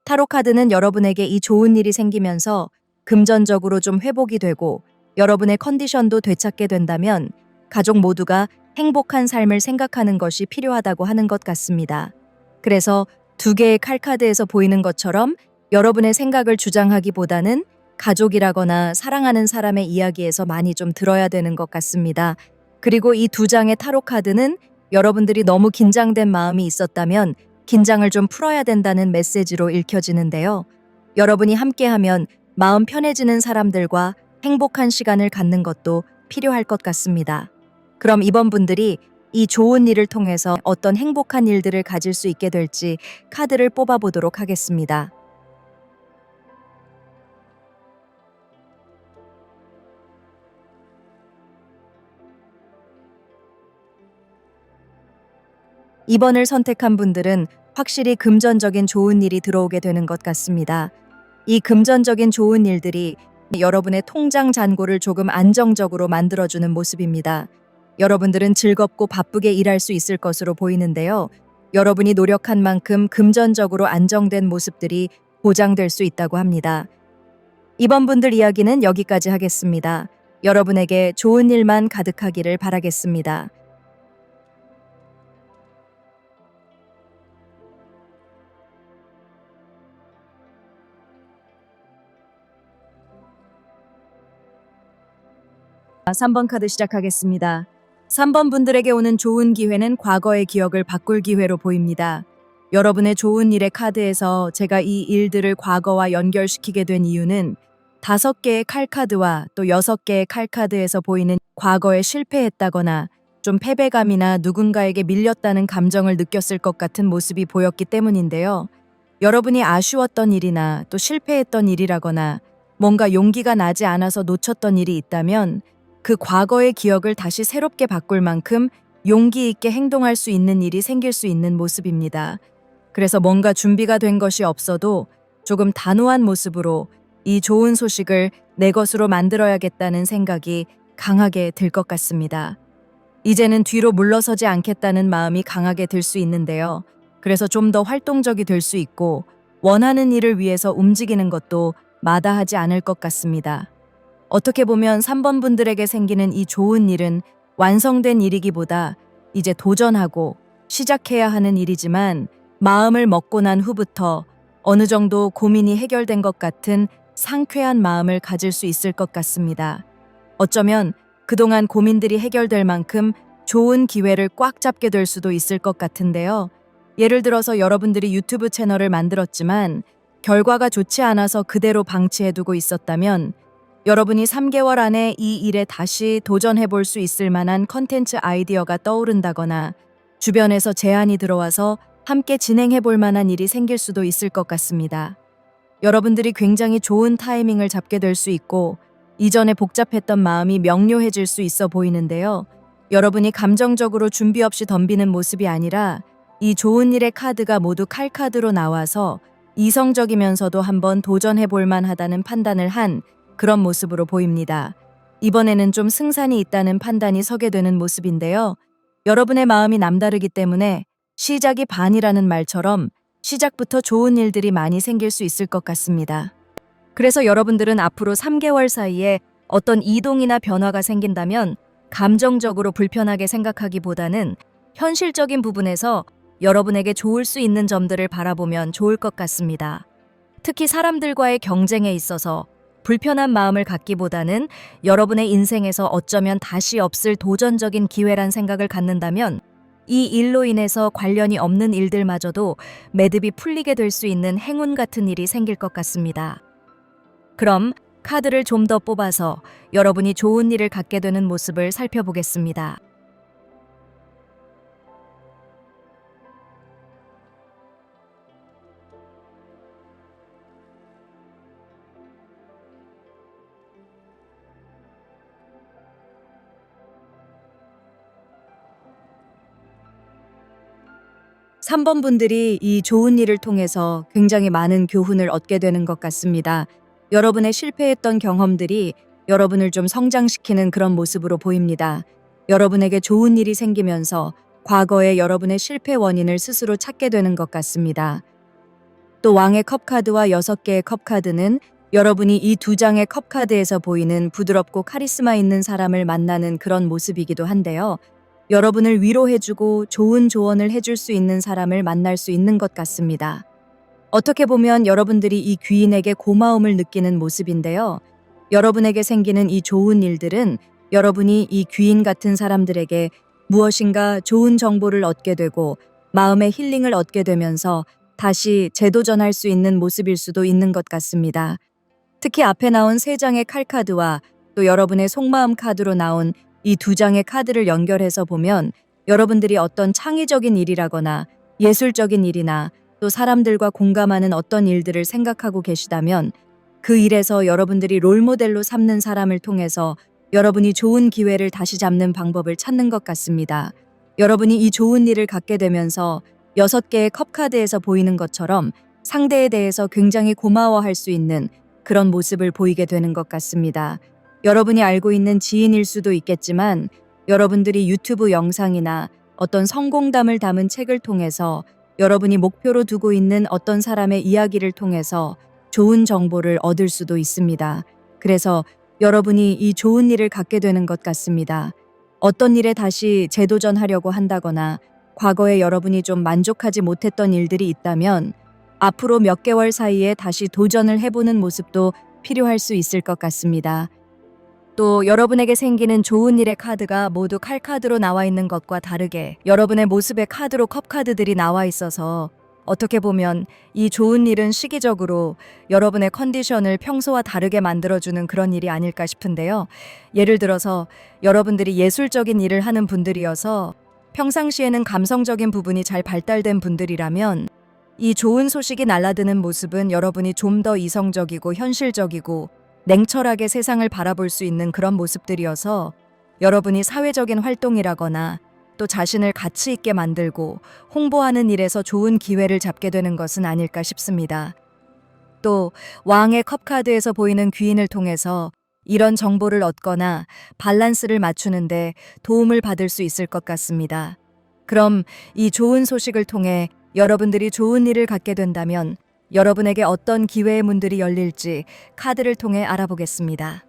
타로 카드는 여러분에게 이 좋은 일이 생기면서 금전적으로 좀 회복이 되고 여러분의 컨디션도 되찾게 된다면 가족 모두가 행복한 삶을 생각하는 것이 필요하다고 하는 것 같습니다. 그래서 2개의 칼카드에서 보이는 것처럼 여러분의 생각을 주장하기보다는 가족이라거나 사랑하는 사람의 이야기에서 많이 좀 들어야 되는 것 같습니다. 그리고 이 2장의 타로 카드는 여러분들이 너무 긴장된 마음이 있었다면 긴장을 좀 풀어야 된다는 메시지로 읽혀지는데요. 여러분이 함께하면 마음 편해지는 사람들과 행복한 시간을 갖는 것도 필요할 것 같습니다. 그럼 이번 분들이 이 좋은 일을 통해서 어떤 행복한 일들을 가질 수 있게 될지 카드를 뽑아보도록 하겠습니다. 이번을 선택한 분들은 확실히 금전적인 좋은 일이 들어오게 되는 것 같습니다. 이 금전적인 좋은 일들이 여러분의 통장 잔고를 조금 안정적으로 만들어주는 모습입니다. 여러분들은 즐겁고 바쁘게 일할 수 있을 것으로 보이는데요. 여러분이 노력한 만큼 금전적으로 안정된 모습들이 보장될 수 있다고 합니다. 이번 분들 이야기는 여기까지 하겠습니다. 여러분에게 좋은 일만 가득하기를 바라겠습니다. 자, 3번 카드 시작하겠습니다. 3번 분들에게 오는 좋은 기회는 과거의 기억을 바꿀 기회로 보입니다. 여러분의 좋은 일의 카드에서 제가 이 일들을 과거와 연결시키게 된 이유는 5개의 칼카드와 또 6개의 칼카드에서 보이는 과거에 실패했다거나 좀 패배감이나 누군가에게 밀렸다는 감정을 느꼈을 것 같은 모습이 보였기 때문인데요. 여러분이 아쉬웠던 일이나 또 실패했던 일이라거나 뭔가 용기가 나지 않아서 놓쳤던 일이 있다면 그 과거의 기억을 다시 새롭게 바꿀 만큼 용기 있게 행동할 수 있는 일이 생길 수 있는 모습입니다. 그래서 뭔가 준비가 된 것이 없어도 조금 단호한 모습으로 이 좋은 소식을 내 것으로 만들어야겠다는 생각이 강하게 들 것 같습니다. 이제는 뒤로 물러서지 않겠다는 마음이 강하게 들 수 있는데요. 그래서 좀 더 활동적이 될 수 있고 원하는 일을 위해서 움직이는 것도 마다하지 않을 것 같습니다. 어떻게 보면 3번 분들에게 생기는 이 좋은 일은 완성된 일이기보다 이제 도전하고 시작해야 하는 일이지만 마음을 먹고 난 후부터 어느 정도 고민이 해결된 것 같은 상쾌한 마음을 가질 수 있을 것 같습니다. 어쩌면 그동안 고민들이 해결될 만큼 좋은 기회를 꽉 잡게 될 수도 있을 것 같은데요. 예를 들어서 여러분들이 유튜브 채널을 만들었지만 결과가 좋지 않아서 그대로 방치해두고 있었다면 여러분이 3개월 안에 이 일에 다시 도전해 볼 수 있을 만한 컨텐츠 아이디어가 떠오른다거나 주변에서 제안이 들어와서 함께 진행해 볼 만한 일이 생길 수도 있을 것 같습니다. 여러분들이 굉장히 좋은 타이밍을 잡게 될 수 있고 이전에 복잡했던 마음이 명료해질 수 있어 보이는데요. 여러분이 감정적으로 준비 없이 덤비는 모습이 아니라 이 좋은 일의 카드가 모두 칼카드로 나와서 이성적이면서도 한번 도전해 볼 만하다는 판단을 한 그런 모습으로 보입니다. 이번에는 좀 승산이 있다는 판단이 서게 되는 모습인데요. 여러분의 마음이 남다르기 때문에 시작이 반이라는 말처럼 시작부터 좋은 일들이 많이 생길 수 있을 것 같습니다. 그래서 여러분들은 앞으로 3개월 사이에 어떤 이동이나 변화가 생긴다면 감정적으로 불편하게 생각하기보다는 현실적인 부분에서 여러분에게 좋을 수 있는 점들을 바라보면 좋을 것 같습니다. 특히 사람들과의 경쟁에 있어서 불편한 마음을 갖기보다는 여러분의 인생에서 어쩌면 다시 없을 도전적인 기회란 생각을 갖는다면 이 일로 인해서 관련이 없는 일들마저도 매듭이 풀리게 될 수 있는 행운 같은 일이 생길 것 같습니다. 그럼 카드를 좀 더 뽑아서 여러분이 좋은 일을 갖게 되는 모습을 살펴보겠습니다. 삼 번 분들이 이 좋은 일을 통해서 굉장히 많은 교훈을 얻게 되는 것 같습니다. 여러분의 실패했던 경험들이 여러분을 좀 성장시키는 그런 모습으로 보입니다. 여러분에게 좋은 일이 생기면서 과거의 여러분의 실패 원인을 스스로 찾게 되는 것 같습니다. 또 왕의 컵카드와 6개의 컵카드는 여러분이 이 2장의 컵카드에서 보이는 부드럽고 카리스마 있는 사람을 만나는 그런 모습이기도 한데요. 여러분을 위로해주고 좋은 조언을 해줄 수 있는 사람을 만날 수 있는 것 같습니다. 어떻게 보면 여러분들이 이 귀인에게 고마움을 느끼는 모습인데요. 여러분에게 생기는 이 좋은 일들은 여러분이 이 귀인 같은 사람들에게 무엇인가 좋은 정보를 얻게 되고 마음의 힐링을 얻게 되면서 다시 재도전할 수 있는 모습일 수도 있는 것 같습니다. 특히 앞에 나온 3장의 칼카드와 또 여러분의 속마음 카드로 나온 이 2장의 카드를 연결해서 보면 여러분들이 어떤 창의적인 일이라거나 예술적인 일이나 또 사람들과 공감하는 어떤 일들을 생각하고 계시다면 그 일에서 여러분들이 롤모델로 삼는 사람을 통해서 여러분이 좋은 기회를 다시 잡는 방법을 찾는 것 같습니다. 여러분이 이 좋은 일을 갖게 되면서 6개의 컵카드에서 보이는 것처럼 상대에 대해서 굉장히 고마워할 수 있는 그런 모습을 보이게 되는 것 같습니다. 여러분이 알고 있는 지인일 수도 있겠지만 여러분들이 유튜브 영상이나 어떤 성공담을 담은 책을 통해서 여러분이 목표로 두고 있는 어떤 사람의 이야기를 통해서 좋은 정보를 얻을 수도 있습니다. 그래서 여러분이 이 좋은 일을 갖게 되는 것 같습니다. 어떤 일에 다시 재도전하려고 한다거나 과거에 여러분이 좀 만족하지 못했던 일들이 있다면 앞으로 몇 개월 사이에 다시 도전을 해보는 모습도 필요할 수 있을 것 같습니다. 또 여러분에게 생기는 좋은 일의 카드가 모두 칼카드로 나와 있는 것과 다르게 여러분의 모습의 카드로 컵카드들이 나와 있어서 어떻게 보면 이 좋은 일은 시기적으로 여러분의 컨디션을 평소와 다르게 만들어주는 그런 일이 아닐까 싶은데요. 예를 들어서 여러분들이 예술적인 일을 하는 분들이어서 평상시에는 감성적인 부분이 잘 발달된 분들이라면 이 좋은 소식이 날아드는 모습은 여러분이 좀 더 이성적이고 현실적이고 냉철하게 세상을 바라볼 수 있는 그런 모습들이어서 여러분이 사회적인 활동이라거나 또 자신을 가치 있게 만들고 홍보하는 일에서 좋은 기회를 잡게 되는 것은 아닐까 싶습니다. 또 왕의 컵카드에서 보이는 귀인을 통해서 이런 정보를 얻거나 밸런스를 맞추는데 도움을 받을 수 있을 것 같습니다. 그럼 이 좋은 소식을 통해 여러분들이 좋은 일을 갖게 된다면 여러분에게 어떤 기회의 문들이 열릴지 카드를 통해 알아보겠습니다.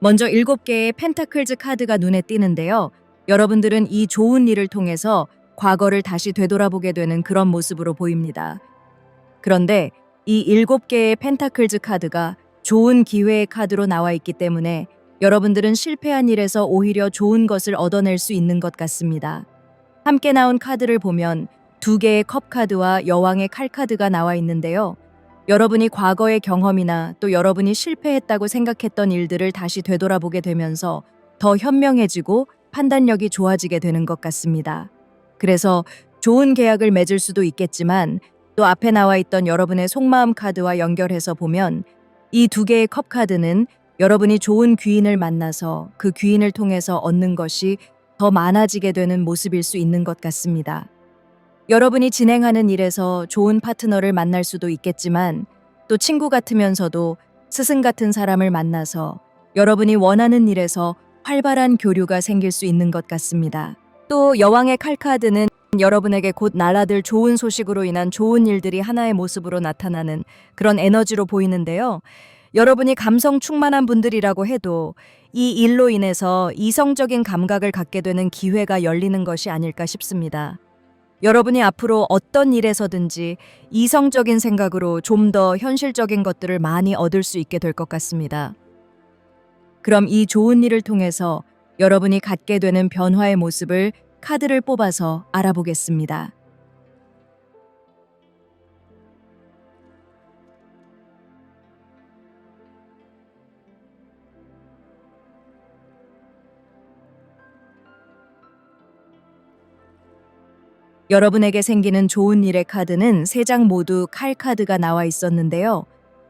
먼저 7개의 펜타클즈 카드가 눈에 띄는데요. 여러분들은 이 좋은 일을 통해서 과거를 다시 되돌아보게 되는 그런 모습으로 보입니다. 그런데 이 7개의 펜타클즈 카드가 좋은 기회의 카드로 나와 있기 때문에 여러분들은 실패한 일에서 오히려 좋은 것을 얻어낼 수 있는 것 같습니다. 함께 나온 카드를 보면 2개의 컵 카드와 여왕의 칼 카드가 나와 있는데요. 여러분이 과거의 경험이나 또 여러분이 실패했다고 생각했던 일들을 다시 되돌아보게 되면서 더 현명해지고 판단력이 좋아지게 되는 것 같습니다. 그래서 좋은 계약을 맺을 수도 있겠지만 또 앞에 나와 있던 여러분의 속마음 카드와 연결해서 보면 이 2개의 컵 카드는 여러분이 좋은 귀인을 만나서 그 귀인을 통해서 얻는 것이 더 많아지게 되는 모습일 수 있는 것 같습니다. 여러분이 진행하는 일에서 좋은 파트너를 만날 수도 있겠지만 또 친구 같으면서도 스승 같은 사람을 만나서 여러분이 원하는 일에서 활발한 교류가 생길 수 있는 것 같습니다. 또 여왕의 칼 카드는 여러분에게 곧 날아들 좋은 소식으로 인한 좋은 일들이 하나의 모습으로 나타나는 그런 에너지로 보이는데요. 여러분이 감성 충만한 분들이라고 해도 이 일로 인해서 이성적인 감각을 갖게 되는 기회가 열리는 것이 아닐까 싶습니다. 여러분이 앞으로 어떤 일에서든지 이성적인 생각으로 좀 더 현실적인 것들을 많이 얻을 수 있게 될 것 같습니다. 그럼 이 좋은 일을 통해서 여러분이 갖게 되는 변화의 모습을 카드를 뽑아서 알아보겠습니다. 여러분에게 생기는 좋은 일의 카드는 3장 모두 칼 카드가 나와 있었는데요.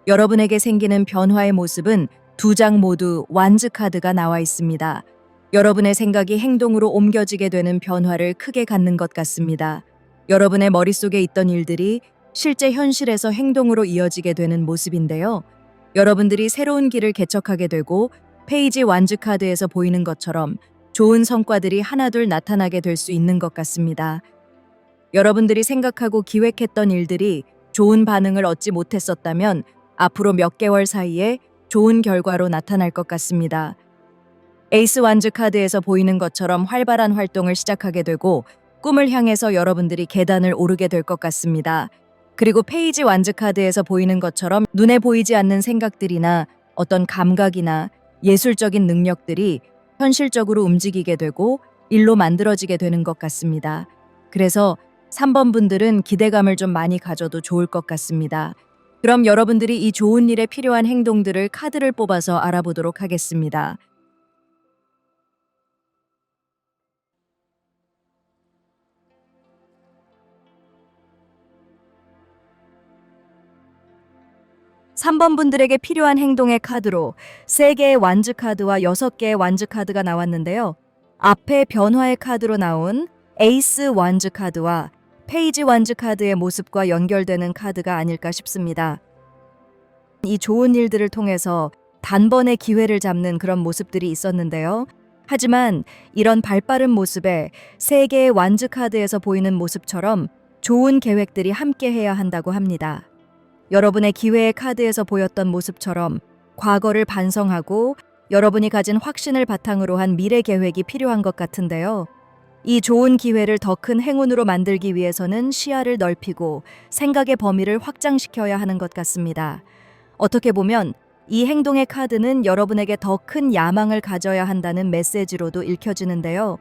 여러분에게 생기는 변화의 모습은 2장 모두 완즈 카드가 나와 있습니다. 여러분의 생각이 행동으로 옮겨지게 되는 변화를 크게 갖는 것 같습니다. 여러분의 머릿속에 있던 일들이 실제 현실에서 행동으로 이어지게 되는 모습인데요. 여러분들이 새로운 길을 개척하게 되고 페이지 완즈 카드에서 보이는 것처럼 좋은 성과들이 하나둘 나타나게 될 수 있는 것 같습니다. 여러분들이 생각하고 기획했던 일들이 좋은 반응을 얻지 못했었다면 앞으로 몇 개월 사이에 좋은 결과로 나타날 것 같습니다. 에이스 완즈 카드에서 보이는 것처럼 활발한 활동을 시작하게 되고 꿈을 향해서 여러분들이 계단을 오르게 될 것 같습니다. 그리고 페이지 완즈 카드에서 보이는 것처럼 눈에 보이지 않는 생각들이나 어떤 감각이나 예술적인 능력들이 현실적으로 움직이게 되고 일로 만들어지게 되는 것 같습니다. 그래서 3번 분들은 기대감을 좀 많이 가져도 좋을 것 같습니다. 그럼 여러분들이 이 좋은 일에 필요한 행동들을 카드를 뽑아서 알아보도록 하겠습니다. 삼 번 분들에게 필요한 행동의 카드로 3개의 완즈 카드와 6개의 완즈 카드가 나왔는데요. 앞에 변화의 카드로 나온 에이스 완즈 카드와 페이지 완즈 카드의 모습과 연결되는 카드가 아닐까 싶습니다. 이 좋은 일들을 통해서 단번에 기회를 잡는 그런 모습들이 있었는데요. 하지만 이런 발빠른 모습에 3개의 완즈 카드에서 보이는 모습처럼 좋은 계획들이 함께 해야 한다고 합니다. 여러분의 기회의 카드에서 보였던 모습처럼 과거를 반성하고 여러분이 가진 확신을 바탕으로 한 미래 계획이 필요한 것 같은데요. 이 좋은 기회를 더 큰 행운으로 만들기 위해서는 시야를 넓히고 생각의 범위를 확장시켜야 하는 것 같습니다. 어떻게 보면 이 행동의 카드는 여러분에게 더 큰 야망을 가져야 한다는 메시지로도 읽혀지는데요.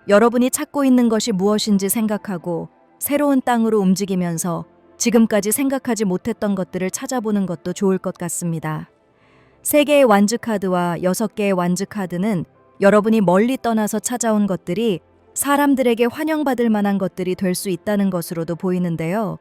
여러분이 찾고 있는 것이 무엇인지 생각하고 새로운 땅으로 움직이면서 지금까지 생각하지 못했던 것들을 찾아보는 것도 좋을 것 같습니다. 3개의 완즈 카드와 6개의 완즈 카드는 여러분이 멀리 떠나서 찾아온 것들이 사람들에게 환영받을 만한 것들이 될 수 있다는 것으로도 보이는데요.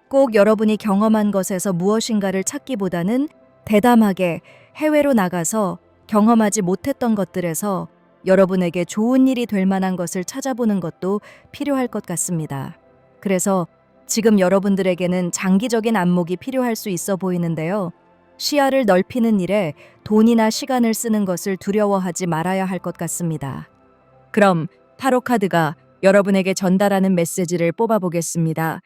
꼭 여러분이 경험한 것에서 무엇인가를 찾기보다는 대담하게 해외로 나가서 경험하지 못했던 것들에서 여러분에게 좋은 일이 될 만한 것을 찾아보는 것도 필요할 것 같습니다. 그래서 지금 여러분들에게는 장기적인 안목이 필요할 수 있어 보이는데요. 시야를 넓히는 일에 돈이나 시간을 쓰는 것을 두려워하지 말아야 할 것 같습니다. 그럼 타로 카드가 여러분에게 전달하는 메시지를 뽑아보겠습니다.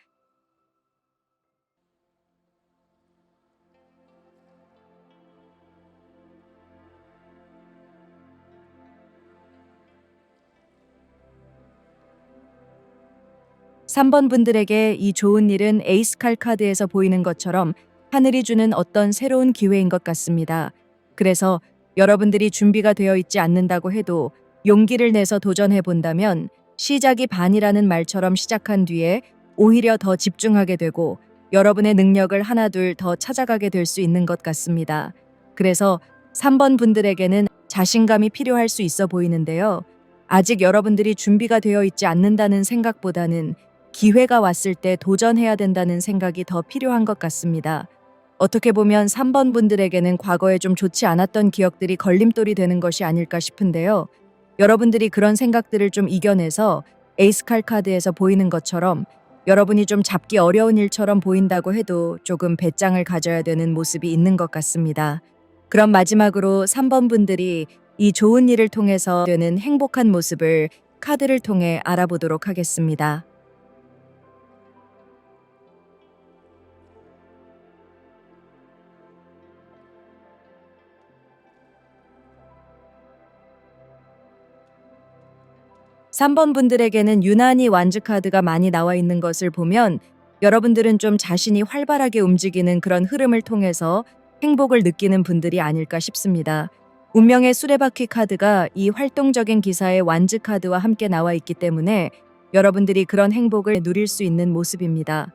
3번 분들에게 이 좋은 일은 에이스 칼 카드에서 보이는 것처럼 하늘이 주는 어떤 새로운 기회인 것 같습니다. 그래서 여러분들이 준비가 되어 있지 않는다고 해도 용기를 내서 도전해 본다면 시작이 반이라는 말처럼 시작한 뒤에 오히려 더 집중하게 되고 여러분의 능력을 하나둘 더 찾아가게 될 수 있는 것 같습니다. 그래서 3번 분들에게는 자신감이 필요할 수 있어 보이는데요. 아직 여러분들이 준비가 되어 있지 않는다는 생각보다는 기회가 왔을 때 도전해야 된다는 생각이 더 필요한 것 같습니다. 어떻게 보면 3번 분들에게는 과거에 좀 좋지 않았던 기억들이 걸림돌이 되는 것이 아닐까 싶은데요. 여러분들이 그런 생각들을 좀 이겨내서 에이스 칼 카드에서 보이는 것처럼 여러분이 좀 잡기 어려운 일처럼 보인다고 해도 조금 배짱을 가져야 되는 모습이 있는 것 같습니다. 그럼 마지막으로 3번 분들이 이 좋은 일을 통해서 되는 행복한 모습을 카드를 통해 알아보도록 하겠습니다. 3번 분들에게는 유난히 완즈 카드가 많이 나와 있는 것을 보면 여러분들은 좀 자신이 활발하게 움직이는 그런 흐름을 통해서 행복을 느끼는 분들이 아닐까 싶습니다. 운명의 수레바퀴 카드가 이 활동적인 기사의 완즈 카드와 함께 나와 있기 때문에 여러분들이 그런 행복을 누릴 수 있는 모습입니다.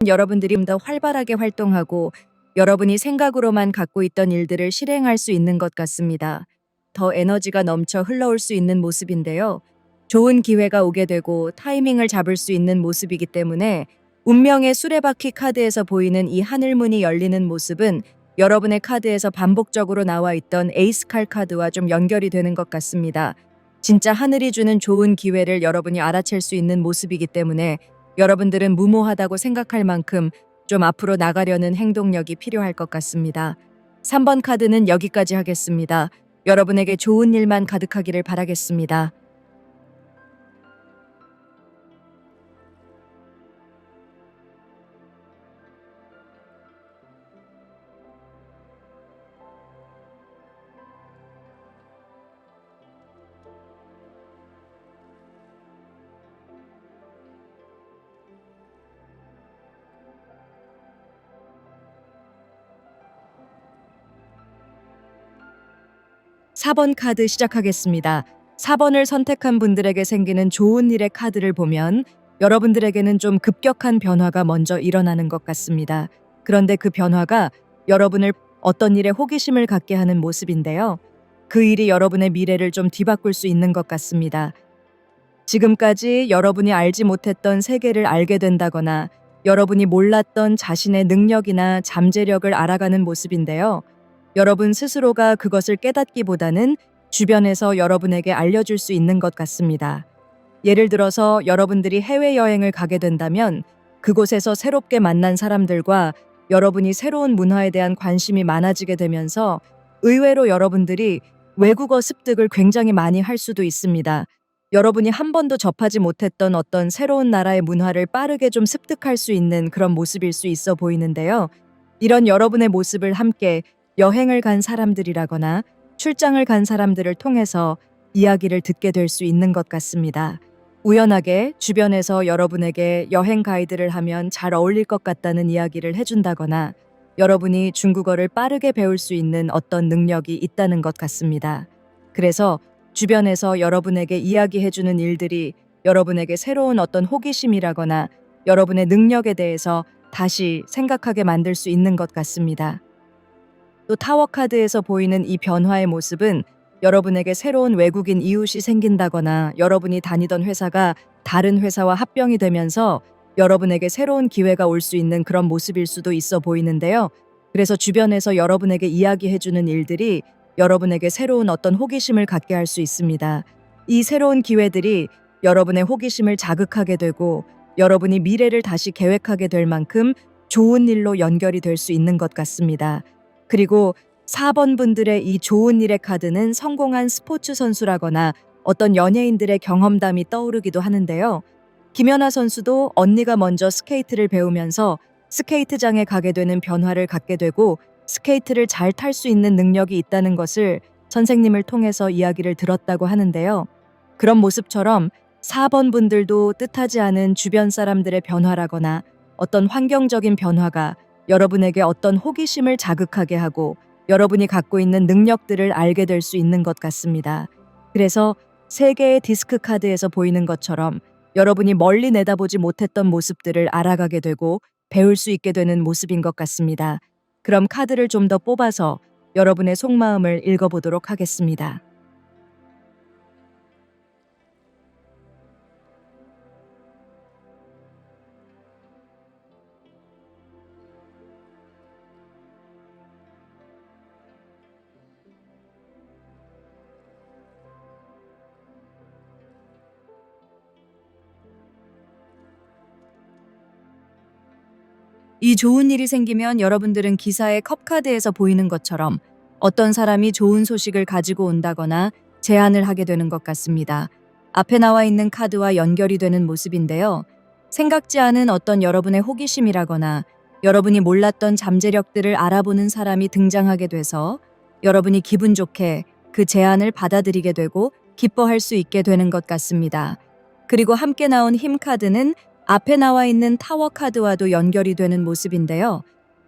여러분들이 좀 더 활발하게 활동하고 여러분이 생각으로만 갖고 있던 일들을 실행할 수 있는 것 같습니다. 더 에너지가 넘쳐 흘러올 수 있는 모습인데요. 좋은 기회가 오게 되고 타이밍을 잡을 수 있는 모습이기 때문에 운명의 수레바퀴 카드에서 보이는 이 하늘문이 열리는 모습은 여러분의 카드에서 반복적으로 나와 있던 에이스 칼 카드와 좀 연결이 되는 것 같습니다. 진짜 하늘이 주는 좋은 기회를 여러분이 알아챌 수 있는 모습이기 때문에 여러분들은 무모하다고 생각할 만큼 좀 앞으로 나가려는 행동력이 필요할 것 같습니다. 3번 카드는 여기까지 하겠습니다. 여러분에게 좋은 일만 가득하기를 바라겠습니다. 4번 카드 시작하겠습니다. 4번을 선택한 분들에게 생기는 좋은 일의 카드를 보면 여러분들에게는 좀 급격한 변화가 먼저 일어나는 것 같습니다. 그런데 그 변화가 여러분을 어떤 일에 호기심을 갖게 하는 모습인데요. 그 일이 여러분의 미래를 좀 뒤바꿀 수 있는 것 같습니다. 지금까지 여러분이 알지 못했던 세계를 알게 된다거나 여러분이 몰랐던 자신의 능력이나 잠재력을 알아가는 모습인데요. 여러분 스스로가 그것을 깨닫기보다는 주변에서 여러분에게 알려줄 수 있는 것 같습니다. 예를 들어서 여러분들이 해외여행을 가게 된다면 그곳에서 새롭게 만난 사람들과 여러분이 새로운 문화에 대한 관심이 많아지게 되면서 의외로 여러분들이 외국어 습득을 굉장히 많이 할 수도 있습니다. 여러분이 한 번도 접하지 못했던 어떤 새로운 나라의 문화를 빠르게 좀 습득할 수 있는 그런 모습일 수 있어 보이는데요. 이런 여러분의 모습을 함께 여행을 간 사람들이라거나 출장을 간 사람들을 통해서 이야기를 듣게 될 수 있는 것 같습니다. 우연하게 주변에서 여러분에게 여행 가이드를 하면 잘 어울릴 것 같다는 이야기를 해준다거나 여러분이 중국어를 빠르게 배울 수 있는 어떤 능력이 있다는 것 같습니다. 그래서 주변에서 여러분에게 이야기해주는 일들이 여러분에게 새로운 어떤 호기심이라거나 여러분의 능력에 대해서 다시 생각하게 만들 수 있는 것 같습니다. 또 타워 카드에서 보이는 이 변화의 모습은 여러분에게 새로운 외국인 이웃이 생긴다거나 여러분이 다니던 회사가 다른 회사와 합병이 되면서 여러분에게 새로운 기회가 올 수 있는 그런 모습일 수도 있어 보이는데요. 그래서 주변에서 여러분에게 이야기해주는 일들이 여러분에게 새로운 어떤 호기심을 갖게 할 수 있습니다. 이 새로운 기회들이 여러분의 호기심을 자극하게 되고 여러분이 미래를 다시 계획하게 될 만큼 좋은 일로 연결이 될 수 있는 것 같습니다. 그리고 4번 분들의 이 좋은 일의 카드는 성공한 스포츠 선수라거나 어떤 연예인들의 경험담이 떠오르기도 하는데요. 김연아 선수도 언니가 먼저 스케이트를 배우면서 스케이트장에 가게 되는 변화를 갖게 되고 스케이트를 잘 탈 수 있는 능력이 있다는 것을 선생님을 통해서 이야기를 들었다고 하는데요. 그런 모습처럼 4번 분들도 뜻하지 않은 주변 사람들의 변화라거나 어떤 환경적인 변화가 여러분에게 어떤 호기심을 자극하게 하고 여러분이 갖고 있는 능력들을 알게 될 수 있는 것 같습니다. 그래서 세 개의 디스크 카드에서 보이는 것처럼 여러분이 멀리 내다보지 못했던 모습들을 알아가게 되고 배울 수 있게 되는 모습인 것 같습니다. 그럼 카드를 좀 더 뽑아서 여러분의 속마음을 읽어보도록 하겠습니다. 이 좋은 일이 생기면 여러분들은 기사의 컵카드에서 보이는 것처럼 어떤 사람이 좋은 소식을 가지고 온다거나 제안을 하게 되는 것 같습니다. 앞에 나와 있는 카드와 연결이 되는 모습인데요. 생각지 않은 어떤 여러분의 호기심이라거나 여러분이 몰랐던 잠재력들을 알아보는 사람이 등장하게 돼서 여러분이 기분 좋게 그 제안을 받아들이게 되고 기뻐할 수 있게 되는 것 같습니다. 그리고 함께 나온 힘 카드는 앞에 나와 있는 타워 카드와도 연결이 되는 모습인데요.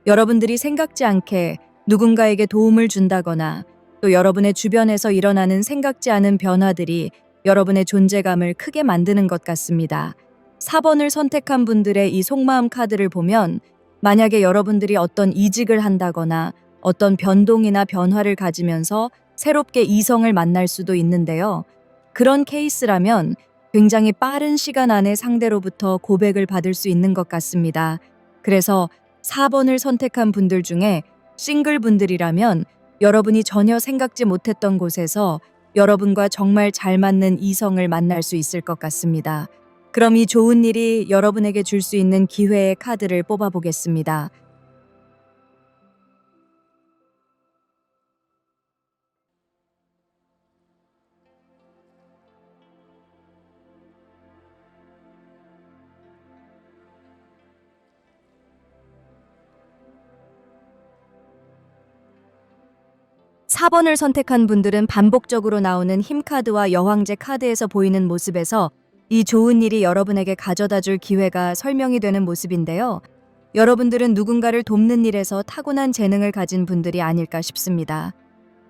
여러분들이 생각지 않게 누군가에게 도움을 준다거나 또 여러분의 주변에서 일어나는 생각지 않은 변화들이 여러분의 존재감을 크게 만드는 것 같습니다. 4번을 선택한 분들의 이 속마음 카드를 보면 만약에 여러분들이 어떤 이직을 한다거나 어떤 변동이나 변화를 가지면서 새롭게 이성을 만날 수도 있는데요. 그런 케이스라면 굉장히 빠른 시간 안에 상대로부터 고백을 받을 수 있는 것 같습니다. 그래서 4번을 선택한 분들 중에 싱글 분들이라면 여러분이 전혀 생각지 못했던 곳에서 여러분과 정말 잘 맞는 이성을 만날 수 있을 것 같습니다. 그럼 이 좋은 일이 여러분에게 줄 수 있는 기회의 카드를 뽑아보겠습니다. 4번을 선택한 분들은 반복적으로 나오는 힘 카드와 여왕제 카드에서 보이는 모습에서 이 좋은 일이 여러분에게 가져다 줄 기회가 설명이 되는 모습인데요. 여러분들은 누군가를 돕는 일에서 타고난 재능을 가진 분들이 아닐까 싶습니다.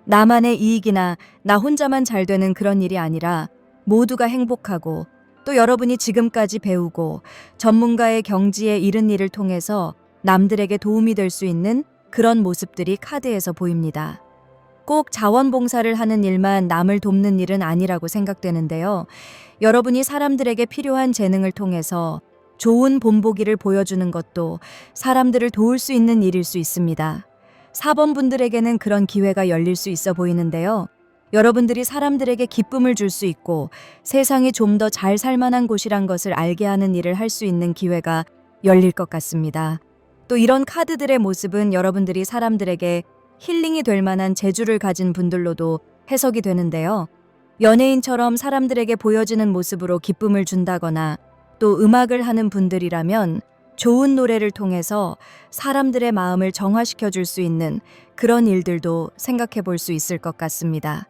나만의 이익이나 나 혼자만 잘 되는 그런 일이 아니라 모두가 행복하고 또 여러분이 지금까지 배우고 전문가의 경지에 이른 일을 통해서 남들에게 도움이 될 수 있는 그런 모습들이 카드에서 보입니다. 꼭 자원봉사를 하는 일만 남을 돕는 일은 아니라고 생각되는데요. 여러분이 사람들에게 필요한 재능을 통해서 좋은 본보기를 보여주는 것도 사람들을 도울 수 있는 일일 수 있습니다. 4번 분들에게는 그런 기회가 열릴 수 있어 보이는데요. 여러분들이 사람들에게 기쁨을 줄 수 있고 세상이 좀 더 잘 살만한 곳이란 것을 알게 하는 일을 할 수 있는 기회가 열릴 것 같습니다. 또 이런 카드들의 모습은 여러분들이 사람들에게 힐링이 될 만한 재주를 가진 분들로도 해석이 되는데요. 연예인처럼 사람들에게 보여지는 모습으로 기쁨을 준다거나 또 음악을 하는 분들이라면 좋은 노래를 통해서 사람들의 마음을 정화시켜 줄 수 있는 그런 일들도 생각해 볼 수 있을 것 같습니다.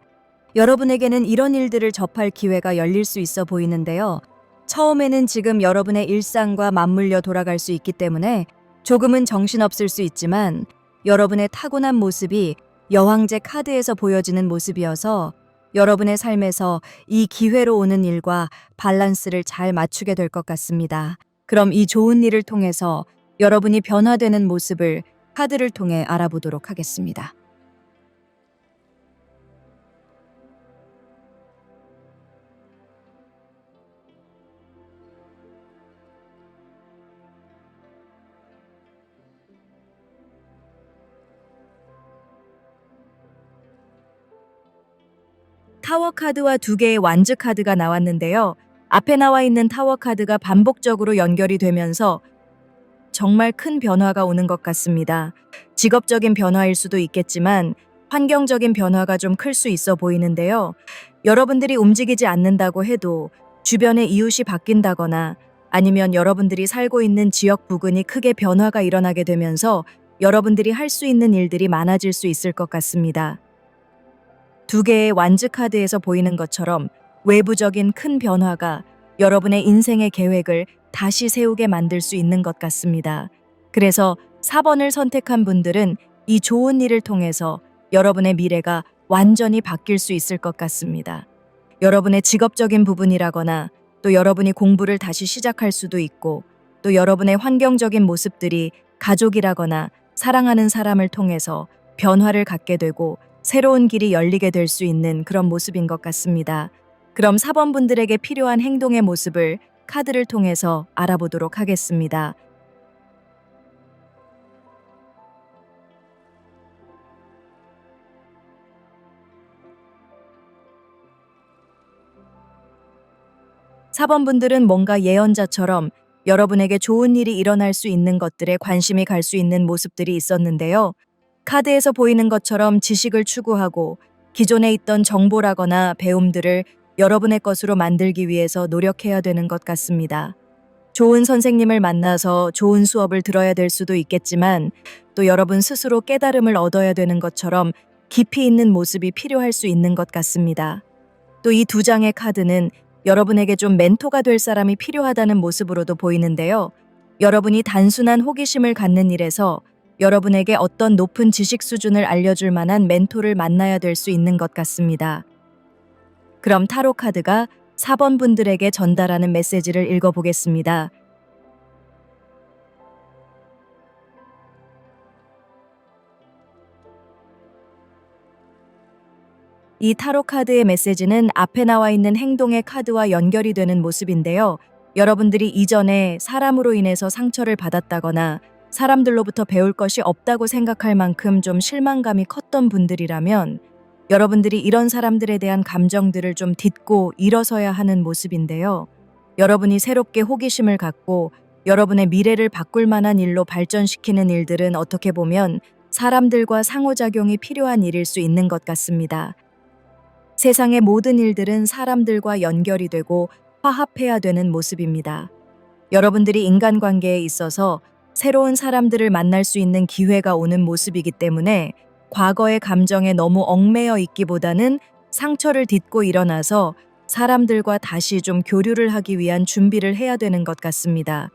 여러분에게는 이런 일들을 접할 기회가 열릴 수 있어 보이는데요. 처음에는 지금 여러분의 일상과 맞물려 돌아갈 수 있기 때문에 조금은 정신없을 수 있지만 여러분의 타고난 모습이 여왕제 카드에서 보여지는 모습이어서 여러분의 삶에서 이 기회로 오는 일과 밸런스를 잘 맞추게 될 것 같습니다. 그럼 이 좋은 일을 통해서 여러분이 변화되는 모습을 카드를 통해 알아보도록 하겠습니다. 타워 카드와 두 개의 완즈 카드가 나왔는데요. 앞에 나와 있는 타워 카드가 반복적으로 연결이 되면서 정말 큰 변화가 오는 것 같습니다. 직업적인 변화일 수도 있겠지만 환경적인 변화가 좀 클 수 있어 보이는데요. 여러분들이 움직이지 않는다고 해도 주변의 이웃이 바뀐다거나 아니면 여러분들이 살고 있는 지역 부근이 크게 변화가 일어나게 되면서 여러분들이 할 수 있는 일들이 많아질 수 있을 것 같습니다. 두 개의 완즈 카드에서 보이는 것처럼 외부적인 큰 변화가 여러분의 인생의 계획을 다시 세우게 만들 수 있는 것 같습니다. 그래서 4번을 선택한 분들은 이 좋은 일을 통해서 여러분의 미래가 완전히 바뀔 수 있을 것 같습니다. 여러분의 직업적인 부분이라거나 또 여러분이 공부를 다시 시작할 수도 있고 또 여러분의 환경적인 모습들이 가족이라거나 사랑하는 사람을 통해서 변화를 갖게 되고 새로운 길이 열리게 될 수 있는 그런 모습인 것 같습니다. 그럼 4번 분들에게 필요한 행동의 모습을 카드를 통해서 알아보도록 하겠습니다. 사 번 분들은 뭔가 예언자처럼 여러분에게 좋은 일이 일어날 수 있는 것들에 관심이 갈 수 있는 모습들이 있었는데요. 카드에서 보이는 것처럼 지식을 추구하고 기존에 있던 정보라거나 배움들을 여러분의 것으로 만들기 위해서 노력해야 되는 것 같습니다. 좋은 선생님을 만나서 좋은 수업을 들어야 될 수도 있겠지만 또 여러분 스스로 깨달음을 얻어야 되는 것처럼 깊이 있는 모습이 필요할 수 있는 것 같습니다. 또 이 두 장의 카드는 여러분에게 좀 멘토가 될 사람이 필요하다는 모습으로도 보이는데요. 여러분이 단순한 호기심을 갖는 일에서 여러분에게 어떤 높은 지식 수준을 알려줄 만한 멘토를 만나야 될 수 있는 것 같습니다. 그럼 타로 카드가 4번 분들에게 전달하는 메시지를 읽어보겠습니다. 이 타로 카드의 메시지는 앞에 나와 있는 행동의 카드와 연결이 되는 모습인데요. 여러분들이 이전에 사람으로 인해서 상처를 받았다거나 사람들로부터 배울 것이 없다고 생각할 만큼 좀 실망감이 컸던 분들이라면 여러분들이 이런 사람들에 대한 감정들을 좀 딛고 일어서야 하는 모습인데요. 여러분이 새롭게 호기심을 갖고 여러분의 미래를 바꿀 만한 일로 발전시키는 일들은 어떻게 보면 사람들과 상호작용이 필요한 일일 수 있는 것 같습니다. 세상의 모든 일들은 사람들과 연결이 되고 화합해야 되는 모습입니다. 여러분들이 인간관계에 있어서 새로운 사람들을 만날 수 있는 기회가 오는 모습이기 때문에 과거의 감정에 너무 얽매여 있기보다는 상처를 딛고 일어나서 사람들과 다시 좀 교류를 하기 위한 준비를 해야 되는 것 같습니다.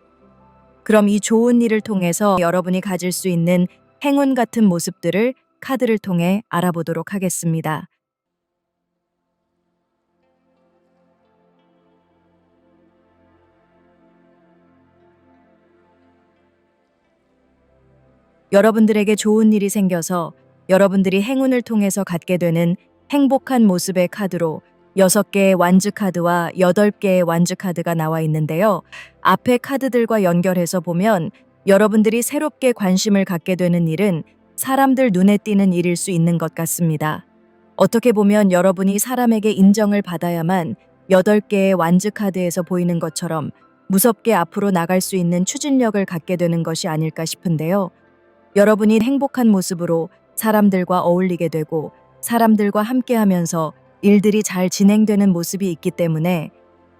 그럼 이 좋은 일을 통해서 여러분이 가질 수 있는 행운 같은 모습들을 카드를 통해 알아보도록 하겠습니다. 여러분들에게 좋은 일이 생겨서 여러분들이 행운을 통해서 갖게 되는 행복한 모습의 카드로 6개의 완즈 카드와 8개의 완즈 카드가 나와 있는데요. 앞에 카드들과 연결해서 보면 여러분들이 새롭게 관심을 갖게 되는 일은 사람들 눈에 띄는 일일 수 있는 것 같습니다. 어떻게 보면 여러분이 사람에게 인정을 받아야만 8개의 완즈 카드에서 보이는 것처럼 무섭게 앞으로 나갈 수 있는 추진력을 갖게 되는 것이 아닐까 싶은데요. 여러분이 행복한 모습으로 사람들과 어울리게 되고 사람들과 함께하면서 일들이 잘 진행되는 모습이 있기 때문에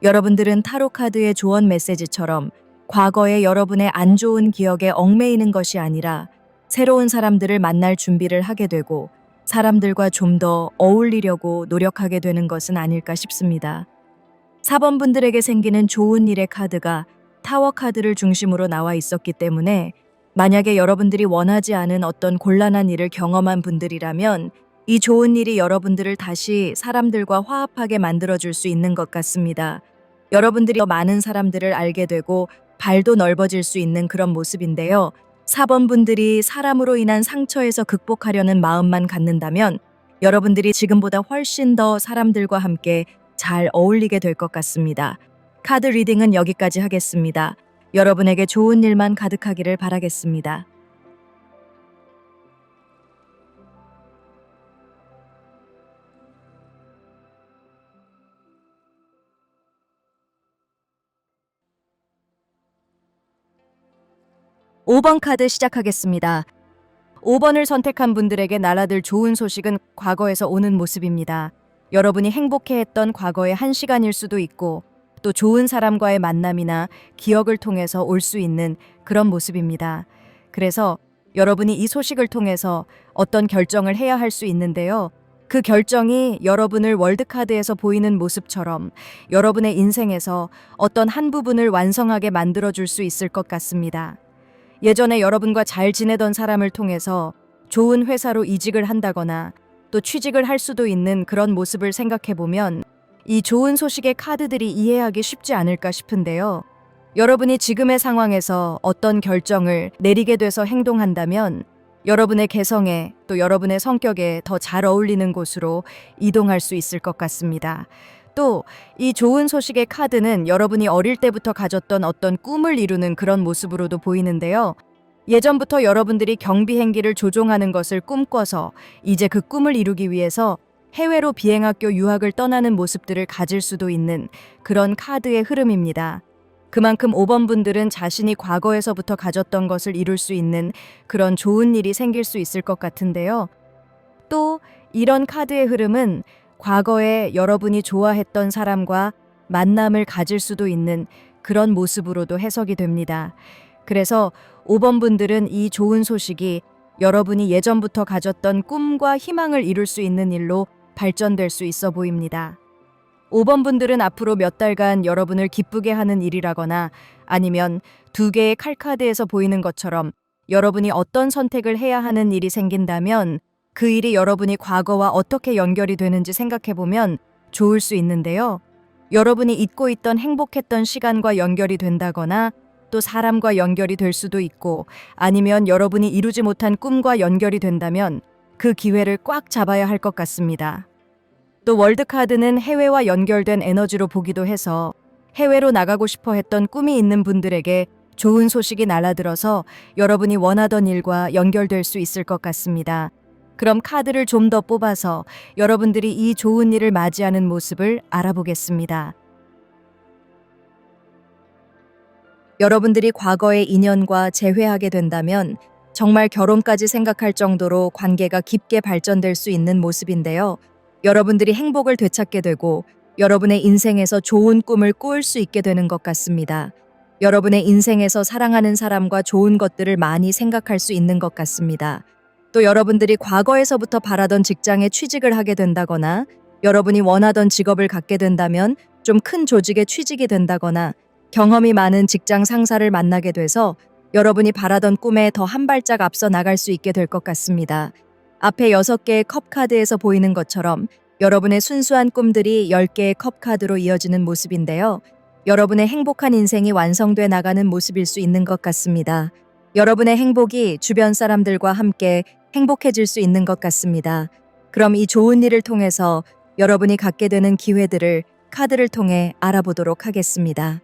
여러분들은 타로 카드의 조언 메시지처럼 과거의 여러분의 안 좋은 기억에 얽매이는 것이 아니라 새로운 사람들을 만날 준비를 하게 되고 사람들과 좀 더 어울리려고 노력하게 되는 것은 아닐까 싶습니다. 4번 분들에게 생기는 좋은 일의 카드가 타워 카드를 중심으로 나와 있었기 때문에 만약에 여러분들이 원하지 않은 어떤 곤란한 일을 경험한 분들이라면 이 좋은 일이 여러분들을 다시 사람들과 화합하게 만들어줄 수 있는 것 같습니다. 여러분들이 더 많은 사람들을 알게 되고 발도 넓어질 수 있는 그런 모습인데요. 4번 분들이 사람으로 인한 상처에서 극복하려는 마음만 갖는다면 여러분들이 지금보다 훨씬 더 사람들과 함께 잘 어울리게 될 것 같습니다. 카드 리딩은 여기까지 하겠습니다. 여러분에게 좋은 일만 가득하기를 바라겠습니다. 5번 카드 시작하겠습니다. 5번을 선택한 분들에게 날아들 좋은 소식은 과거에서 오는 모습입니다. 여러분이 행복해했던 과거의 한 시간일 수도 있고 또 좋은 사람과의 만남이나 기억을 통해서 올 수 있는 그런 모습입니다. 그래서 여러분이 이 소식을 통해서 어떤 결정을 해야 할 수 있는데요. 그 결정이 여러분을 월드카드에서 보이는 모습처럼 여러분의 인생에서 어떤 한 부분을 완성하게 만들어줄 수 있을 것 같습니다. 예전에 여러분과 잘 지내던 사람을 통해서 좋은 회사로 이직을 한다거나 또 취직을 할 수도 있는 그런 모습을 생각해 보면 이 좋은 소식의 카드들이 이해하기 쉽지 않을까 싶은데요. 여러분이 지금의 상황에서 어떤 결정을 내리게 돼서 행동한다면 여러분의 개성에 또 여러분의 성격에 더 잘 어울리는 곳으로 이동할 수 있을 것 같습니다. 또 이 좋은 소식의 카드는 여러분이 어릴 때부터 가졌던 어떤 꿈을 이루는 그런 모습으로도 보이는데요. 예전부터 여러분들이 경비 행기를 조종하는 것을 꿈꿔서 이제 그 꿈을 이루기 위해서 해외로 비행학교 유학을 떠나는 모습들을 가질 수도 있는 그런 카드의 흐름입니다. 그만큼 5번 분들은 자신이 과거에서부터 가졌던 것을 이룰 수 있는 그런 좋은 일이 생길 수 있을 것 같은데요. 또 이런 카드의 흐름은 과거에 여러분이 좋아했던 사람과 만남을 가질 수도 있는 그런 모습으로도 해석이 됩니다. 그래서 5번 분들은 이 좋은 소식이 여러분이 예전부터 가졌던 꿈과 희망을 이룰 수 있는 일로 발전될 수 있어 보입니다. 5번 분들은 앞으로 몇 달간 여러분을 기쁘게 하는 일이라거나 아니면 두 개의 칼카드에서 보이는 것처럼 여러분이 어떤 선택을 해야 하는 일이 생긴다면 그 일이 여러분이 과거와 어떻게 연결이 되는지 생각해보면 좋을 수 있는데요. 여러분이 잊고 있던 행복했던 시간과 연결이 된다거나 또 사람과 연결이 될 수도 있고 아니면 여러분이 이루지 못한 꿈과 연결이 된다면 그 기회를 꽉 잡아야 할 것 같습니다. 또 월드카드는 해외와 연결된 에너지로 보기도 해서 해외로 나가고 싶어 했던 꿈이 있는 분들에게 좋은 소식이 날아들어서 여러분이 원하던 일과 연결될 수 있을 것 같습니다. 그럼 카드를 좀 더 뽑아서 여러분들이 이 좋은 일을 맞이하는 모습을 알아보겠습니다. 여러분들이 과거의 인연과 재회하게 된다면 정말 결혼까지 생각할 정도로 관계가 깊게 발전될 수 있는 모습인데요. 여러분들이 행복을 되찾게 되고 여러분의 인생에서 좋은 꿈을 꾸을 수 있게 되는 것 같습니다. 여러분의 인생에서 사랑하는 사람과 좋은 것들을 많이 생각할 수 있는 것 같습니다. 또 여러분들이 과거에서부터 바라던 직장에 취직을 하게 된다거나 여러분이 원하던 직업을 갖게 된다면 좀 큰 조직에 취직이 된다거나 경험이 많은 직장 상사를 만나게 돼서 여러분이 바라던 꿈에 더 한 발짝 앞서 나갈 수 있게 될 것 같습니다. 앞에 6개의 컵 카드에서 보이는 것처럼 여러분의 순수한 꿈들이 10개의 컵 카드로 이어지는 모습인데요. 여러분의 행복한 인생이 완성돼 나가는 모습일 수 있는 것 같습니다. 여러분의 행복이 주변 사람들과 함께 행복해질 수 있는 것 같습니다. 그럼 이 좋은 일을 통해서 여러분이 갖게 되는 기회들을 카드를 통해 알아보도록 하겠습니다.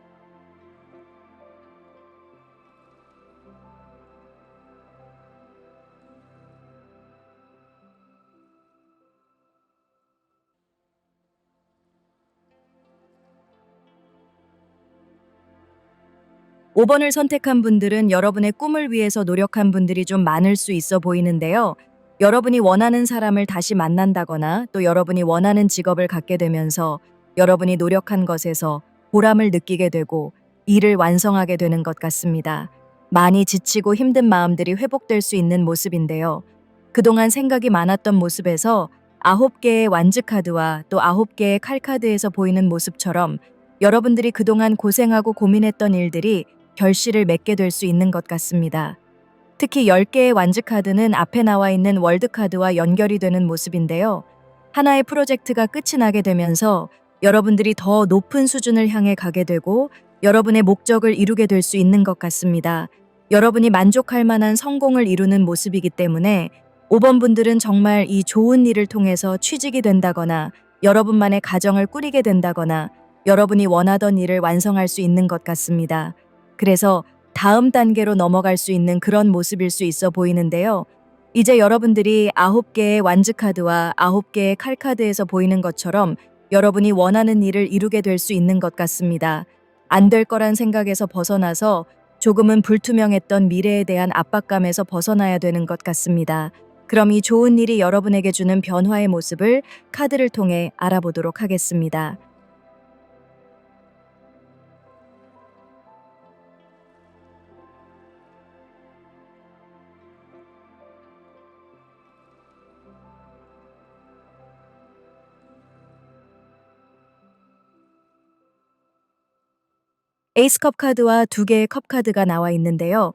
5번을 선택한 분들은 여러분의 꿈을 위해서 노력한 분들이 좀 많을 수 있어 보이는데요. 여러분이 원하는 사람을 다시 만난다거나 또 여러분이 원하는 직업을 갖게 되면서 여러분이 노력한 것에서 보람을 느끼게 되고 일을 완성하게 되는 것 같습니다. 많이 지치고 힘든 마음들이 회복될 수 있는 모습인데요. 그동안 생각이 많았던 모습에서 9개의 완즈 카드와 또 9개의 칼 카드에서 보이는 모습처럼 여러분들이 그동안 고생하고 고민했던 일들이 결실을 맺게 될 수 있는 것 같습니다. 특히 10개의 완즈 카드는 앞에 나와 있는 월드 카드와 연결이 되는 모습인데요. 하나의 프로젝트가 끝이 나게 되면서 여러분들이 더 높은 수준을 향해 가게 되고 여러분의 목적을 이루게 될 수 있는 것 같습니다. 여러분이 만족할 만한 성공을 이루는 모습이기 때문에 5번 분들은 정말 이 좋은 일을 통해서 취직이 된다거나 여러분만의 가정을 꾸리게 된다거나 여러분이 원하던 일을 완성할 수 있는 것 같습니다. 그래서 다음 단계로 넘어갈 수 있는 그런 모습일 수 있어 보이는데요. 이제 여러분들이 9개의 완즈 카드와 9개의 칼 카드에서 보이는 것처럼 여러분이 원하는 일을 이루게 될 수 있는 것 같습니다. 안 될 거란 생각에서 벗어나서 조금은 불투명했던 미래에 대한 압박감에서 벗어나야 되는 것 같습니다. 그럼 이 좋은 일이 여러분에게 주는 변화의 모습을 카드를 통해 알아보도록 하겠습니다. 에이스 컵 카드와 2개의 컵 카드가 나와 있는데요.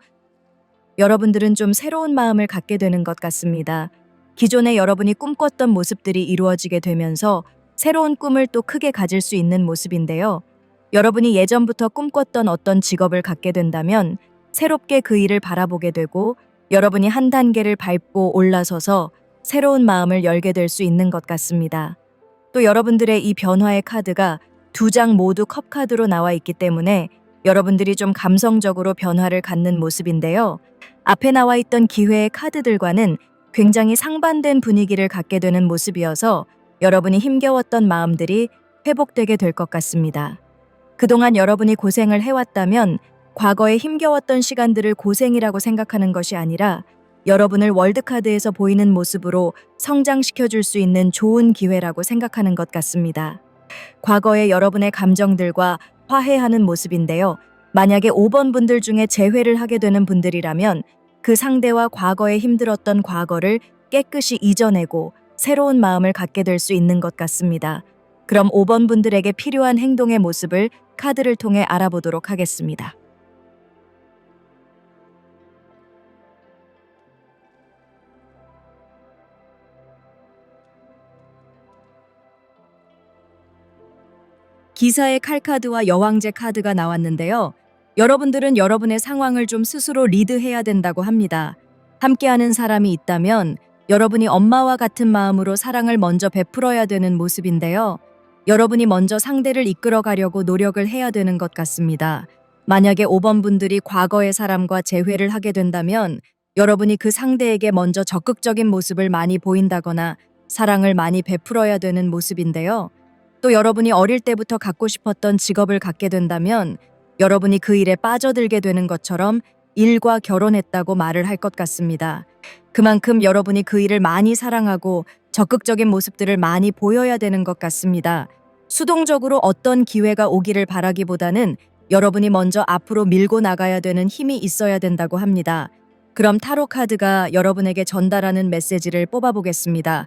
여러분들은 좀 새로운 마음을 갖게 되는 것 같습니다. 기존에 여러분이 꿈꿨던 모습들이 이루어지게 되면서 새로운 꿈을 또 크게 가질 수 있는 모습인데요. 여러분이 예전부터 꿈꿨던 어떤 직업을 갖게 된다면 새롭게 그 일을 바라보게 되고 여러분이 한 단계를 밟고 올라서서 새로운 마음을 열게 될 수 있는 것 같습니다. 또 여러분들의 이 변화의 카드가 2장 모두 컵 카드로 나와 있기 때문에 여러분들이 좀 감성적으로 변화를 갖는 모습인데요. 앞에 나와 있던 기회의 카드들과는 굉장히 상반된 분위기를 갖게 되는 모습이어서 여러분이 힘겨웠던 마음들이 회복되게 될 것 같습니다. 그동안 여러분이 고생을 해왔다면 과거에 힘겨웠던 시간들을 고생이라고 생각하는 것이 아니라 여러분을 월드카드에서 보이는 모습으로 성장시켜 줄 수 있는 좋은 기회라고 생각하는 것 같습니다. 과거의 여러분의 감정들과 화해하는 모습인데요. 만약에 5번 분들 중에 재회를 하게 되는 분들이라면 그 상대와 과거에 힘들었던 과거를 깨끗이 잊어내고 새로운 마음을 갖게 될 수 있는 것 같습니다. 그럼 5번 분들에게 필요한 행동의 모습을 카드를 통해 알아보도록 하겠습니다. 기사의 칼카드와 여왕제 카드가 나왔는데요. 여러분들은 여러분의 상황을 좀 스스로 리드해야 된다고 합니다. 함께하는 사람이 있다면 여러분이 엄마와 같은 마음으로 사랑을 먼저 베풀어야 되는 모습인데요. 여러분이 먼저 상대를 이끌어 가려고 노력을 해야 되는 것 같습니다. 만약에 5번 분들이 과거의 사람과 재회를 하게 된다면 여러분이 그 상대에게 먼저 적극적인 모습을 많이 보인다거나 사랑을 많이 베풀어야 되는 모습인데요. 또 여러분이 어릴 때부터 갖고 싶었던 직업을 갖게 된다면 여러분이 그 일에 빠져들게 되는 것처럼 일과 결혼했다고 말을 할 것 같습니다. 그만큼 여러분이 그 일을 많이 사랑하고 적극적인 모습들을 많이 보여야 되는 것 같습니다. 수동적으로 어떤 기회가 오기를 바라기보다는 여러분이 먼저 앞으로 밀고 나가야 되는 힘이 있어야 된다고 합니다. 그럼 타로 카드가 여러분에게 전달하는 메시지를 뽑아보겠습니다.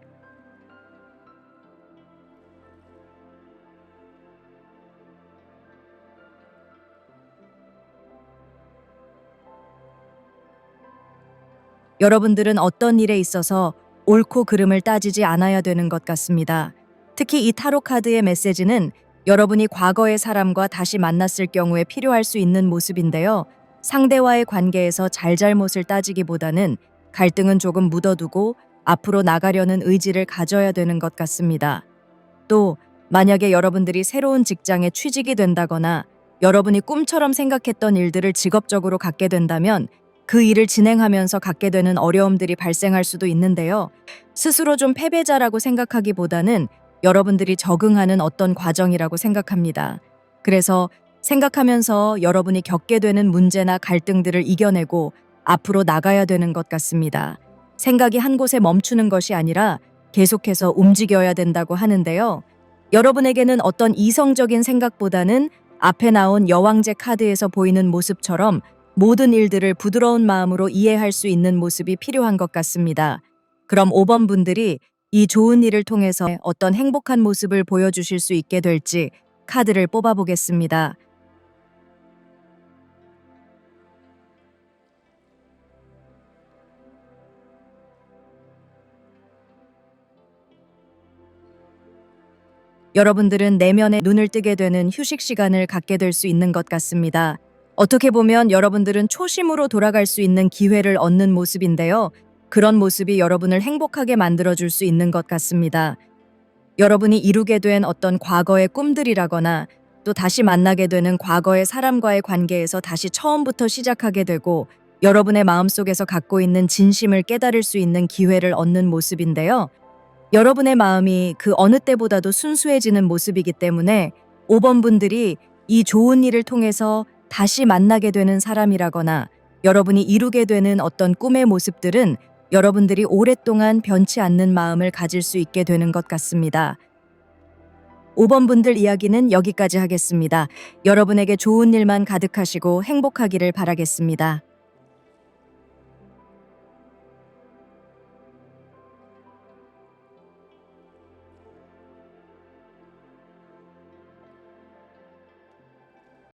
여러분들은 어떤 일에 있어서 옳고 그름을 따지지 않아야 되는 것 같습니다. 특히 이 타로 카드의 메시지는 여러분이 과거의 사람과 다시 만났을 경우에 필요할 수 있는 모습인데요. 상대와의 관계에서 잘잘못을 따지기보다는 갈등은 조금 묻어두고 앞으로 나가려는 의지를 가져야 되는 것 같습니다. 또 만약에 여러분들이 새로운 직장에 취직이 된다거나 여러분이 꿈처럼 생각했던 일들을 직업적으로 갖게 된다면 그 일을 진행하면서 갖게 되는 어려움들이 발생할 수도 있는데요. 스스로 좀 패배자라고 생각하기보다는 여러분들이 적응하는 어떤 과정이라고 생각합니다. 그래서 생각하면서 여러분이 겪게 되는 문제나 갈등들을 이겨내고 앞으로 나가야 되는 것 같습니다. 생각이 한 곳에 멈추는 것이 아니라 계속해서 움직여야 된다고 하는데요. 여러분에게는 어떤 이성적인 생각보다는 앞에 나온 여왕제 카드에서 보이는 모습처럼 모든 일들을 부드러운 마음으로 이해할 수 있는 모습이 필요한 것 같습니다. 그럼 5번 분들이 이 좋은 일을 통해서 어떤 행복한 모습을 보여주실 수 있게 될지 카드를 뽑아보겠습니다. 여러분들은 내면에 눈을 뜨게 되는 휴식 시간을 갖게 될 수 있는 것 같습니다. 어떻게 보면 여러분들은 초심으로 돌아갈 수 있는 기회를 얻는 모습인데요. 그런 모습이 여러분을 행복하게 만들어줄 수 있는 것 같습니다. 여러분이 이루게 된 어떤 과거의 꿈들이라거나 또 다시 만나게 되는 과거의 사람과의 관계에서 다시 처음부터 시작하게 되고 여러분의 마음속에서 갖고 있는 진심을 깨달을 수 있는 기회를 얻는 모습인데요. 여러분의 마음이 그 어느 때보다도 순수해지는 모습이기 때문에 5번 분들이 이 좋은 일을 통해서 다시 만나게 되는 사람이라거나 여러분이 이루게 되는 어떤 꿈의 모습들은 여러분들이 오랫동안 변치 않는 마음을 가질 수 있게 되는 것 같습니다. 5번 분들 이야기는 여기까지 하겠습니다. 여러분에게 좋은 일만 가득하시고 행복하기를 바라겠습니다.